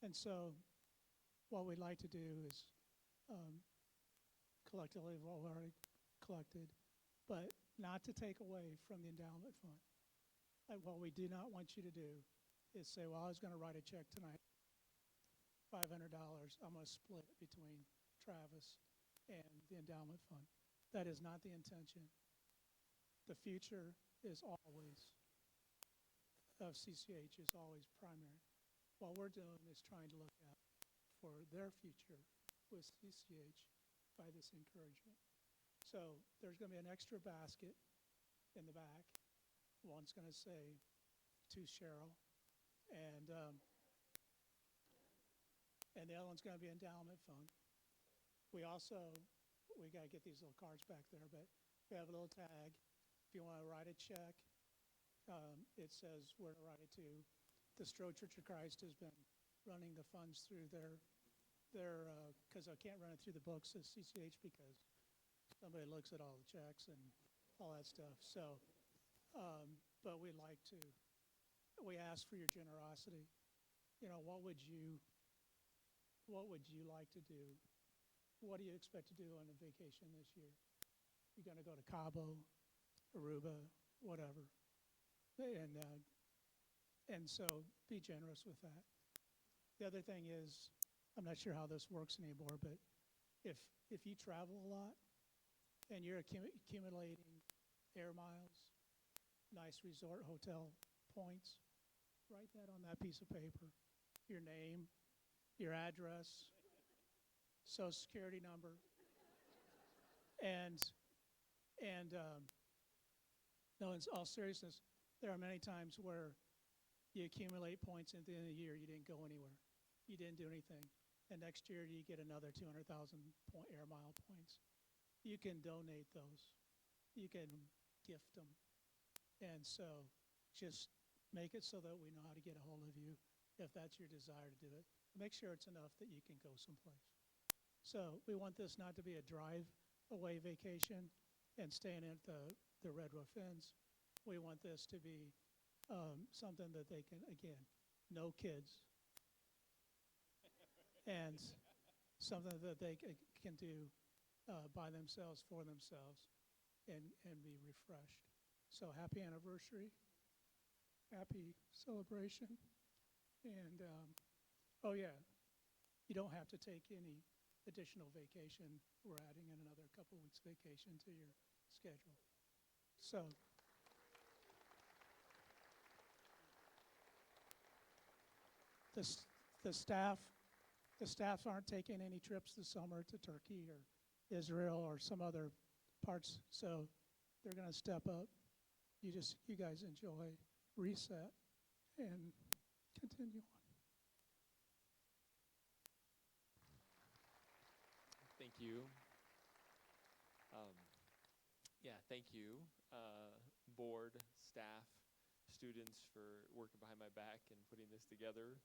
And so what we'd like to do is collectively, we've already collected, but not to take away from the endowment fund. What we do not want you to do is say, well, I was going to write a check tonight, $500. I'm going to split it between Travis and the endowment fund. That is not the intention. The future is always, of CCH is always primary. What we're doing is trying to look at for their future with CCH by this encouragement. So there's going to be an extra basket in the back. One's going to say to Cheryl, and the other one's going to be endowment fund. We got to get these little cards back there, but we have a little tag. If you want to write a check, it says where to write it to. The Stroh Church of Christ has been running the funds through their because I can't run it through the books of CCH because somebody looks at all the checks and all that stuff. So, but we ask for your generosity. You know, what would you like to do? What do you expect to do on a vacation this year? You're going to go to Cabo, Aruba, whatever. And so be generous with that. The other thing is, I'm not sure how this works anymore, but if you travel a lot and you're accumulating air miles, nice resort hotel points, write that on that piece of paper. Your name, your address, social security number, and no, in all seriousness, there are many times where you accumulate points at the end of the year, you didn't go anywhere. You didn't do anything. And next year you get another 200,000 air mile points. You can donate those. You can gift them. And so just make it so that we know how to get a hold of you if that's your desire to do it. Make sure it's enough that you can go someplace. So we want this not to be a drive-away vacation and staying at the Red Roof Inns. We want this to be something that they can, again, no kids, and something that they can do by themselves, for themselves, and be refreshed. So happy anniversary, happy celebration, and oh yeah, you don't have to take any additional vacation. We're adding in another couple weeks vacation to your schedule. So the staffs aren't taking any trips this summer to Turkey or Israel or some other parts, so they're going to step up. You guys enjoy, reset, and continue on. Thank you. Thank you, board, staff, students, for working behind my back and putting this together.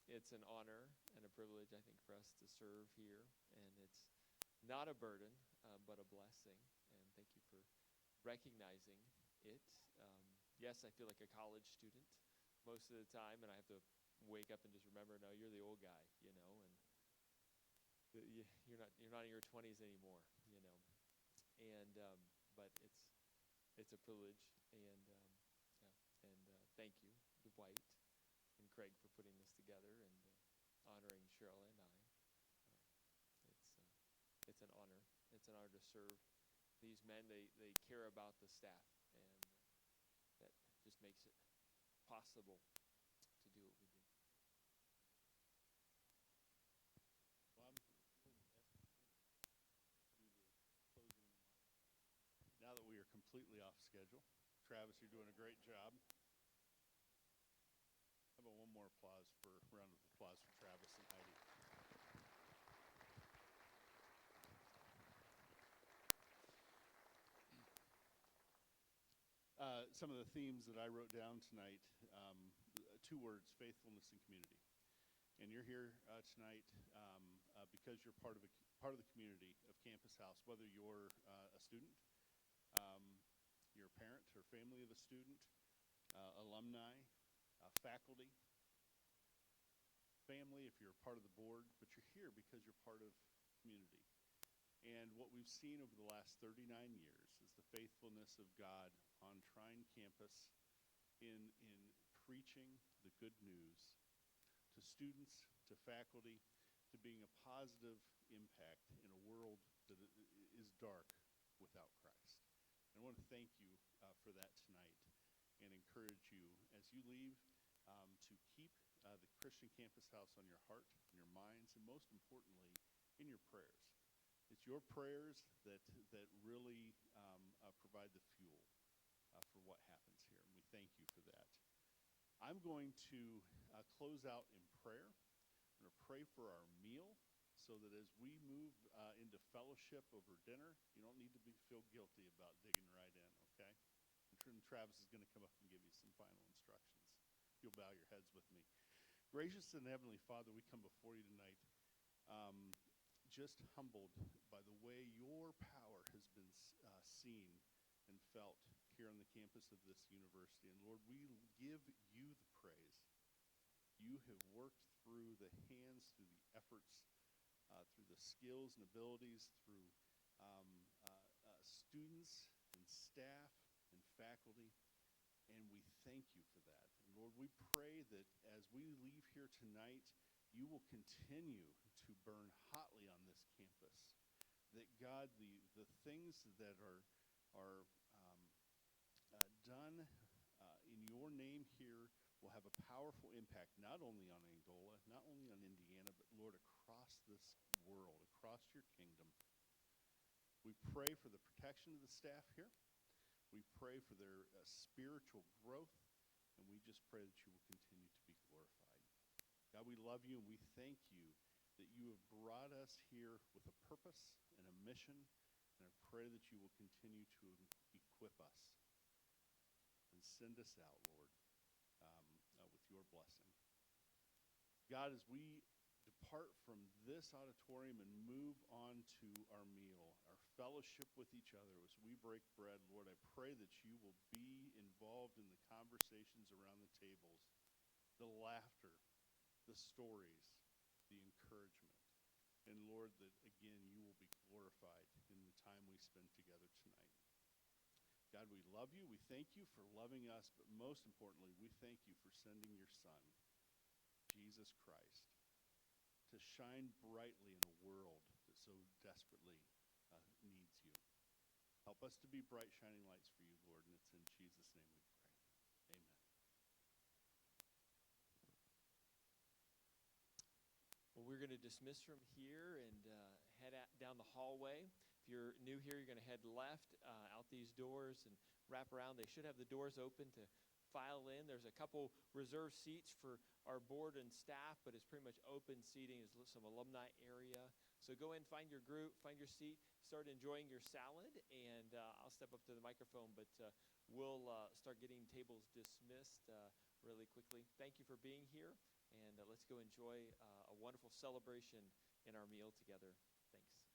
It's an honor and a privilege, I think, for us to serve here, and it's not a burden, but a blessing, and thank you for recognizing it. Yes, I feel like a college student most of the time, and I have to wake up and just remember, no, you're the old guy, you know, and you're not in your 20s anymore, you know, and but it's a privilege, and thank you, Dwight and Craig, for putting this together and honoring Cheryl and I. It's an honor. It's an honor to serve these men. They care about the staff, and that just makes it possible to do what we do. Now that we are completely off schedule, Travis, you're doing a great job. How about one more round of applause for Travis and Heidi? Some of the themes that I wrote down tonight, two words: faithfulness and community. And you're here tonight because you're part of the community of Campus House, whether you're a student, you're a parent or family of a student, alumni, faculty, family if you're a part of the board, but you're here because you're part of community. And what we've seen over the last 39 years is the faithfulness of God on Trine campus in preaching the good news to students, to faculty, to being a positive impact in a world that is dark without Christ. And I want to thank you for that tonight and encourage you as you leave to keep the Christian Campus House on your heart, in your minds, and most importantly, in your prayers. It's your prayers that really provide the fuel for what happens here, and we thank you for that. I'm going to close out in prayer. I'm going to pray for our meal so that as we move into fellowship over dinner, you don't need to feel guilty about digging right in, okay? And Travis is going to come up and give you some final instructions. You'll bow your heads with me. Gracious and Heavenly Father, we come before you tonight just humbled by the way your power has been seen and felt here on the campus of this university. And Lord, we give you the praise. You have worked through the hands, through the efforts, through the skills and abilities, through students and staff and faculty, and we thank you for that. And Lord, we pray that as we leave here tonight, you will continue to burn hotly on this campus. That God, the things that are done in your name here will have a powerful impact not only on Angola, not only on Indiana, but Lord, across this world, across your kingdom. We pray for the protection of the staff here. We pray for their spiritual growth, and we just pray that you will continue to be glorified. God, we love you, and we thank you that you have brought us here with a purpose and a mission, and I pray that you will continue to equip us and send us out, Lord, with your blessing. God, as we depart from this auditorium and move on to our meal, our fellowship with each other as we break bread, Lord, I pray that you will be involved in the conversations around the tables, the laughter, the stories, the encouragement. And Lord, that again, you will be glorified in the time we spend together tonight. God, we love you. We thank you for loving us, but most importantly, we thank you for sending your Son, Jesus Christ, to shine brightly in a world that so desperately needs you. Help us to be bright, shining lights for you, Lord, and it's in Jesus' name we pray. Amen. Well, we're going to dismiss from here and head down the hallway. If you're new here, you're going to head left out these doors and wrap around. They should have the doors open to file in. There's a couple reserved seats for our board and staff, but it's pretty much open seating. There's some alumni area. So go in, find your group, find your seat, start enjoying your salad, and I'll step up to the microphone, but we'll start getting tables dismissed really quickly. Thank you for being here, and let's go enjoy a wonderful celebration in our meal together. Thanks.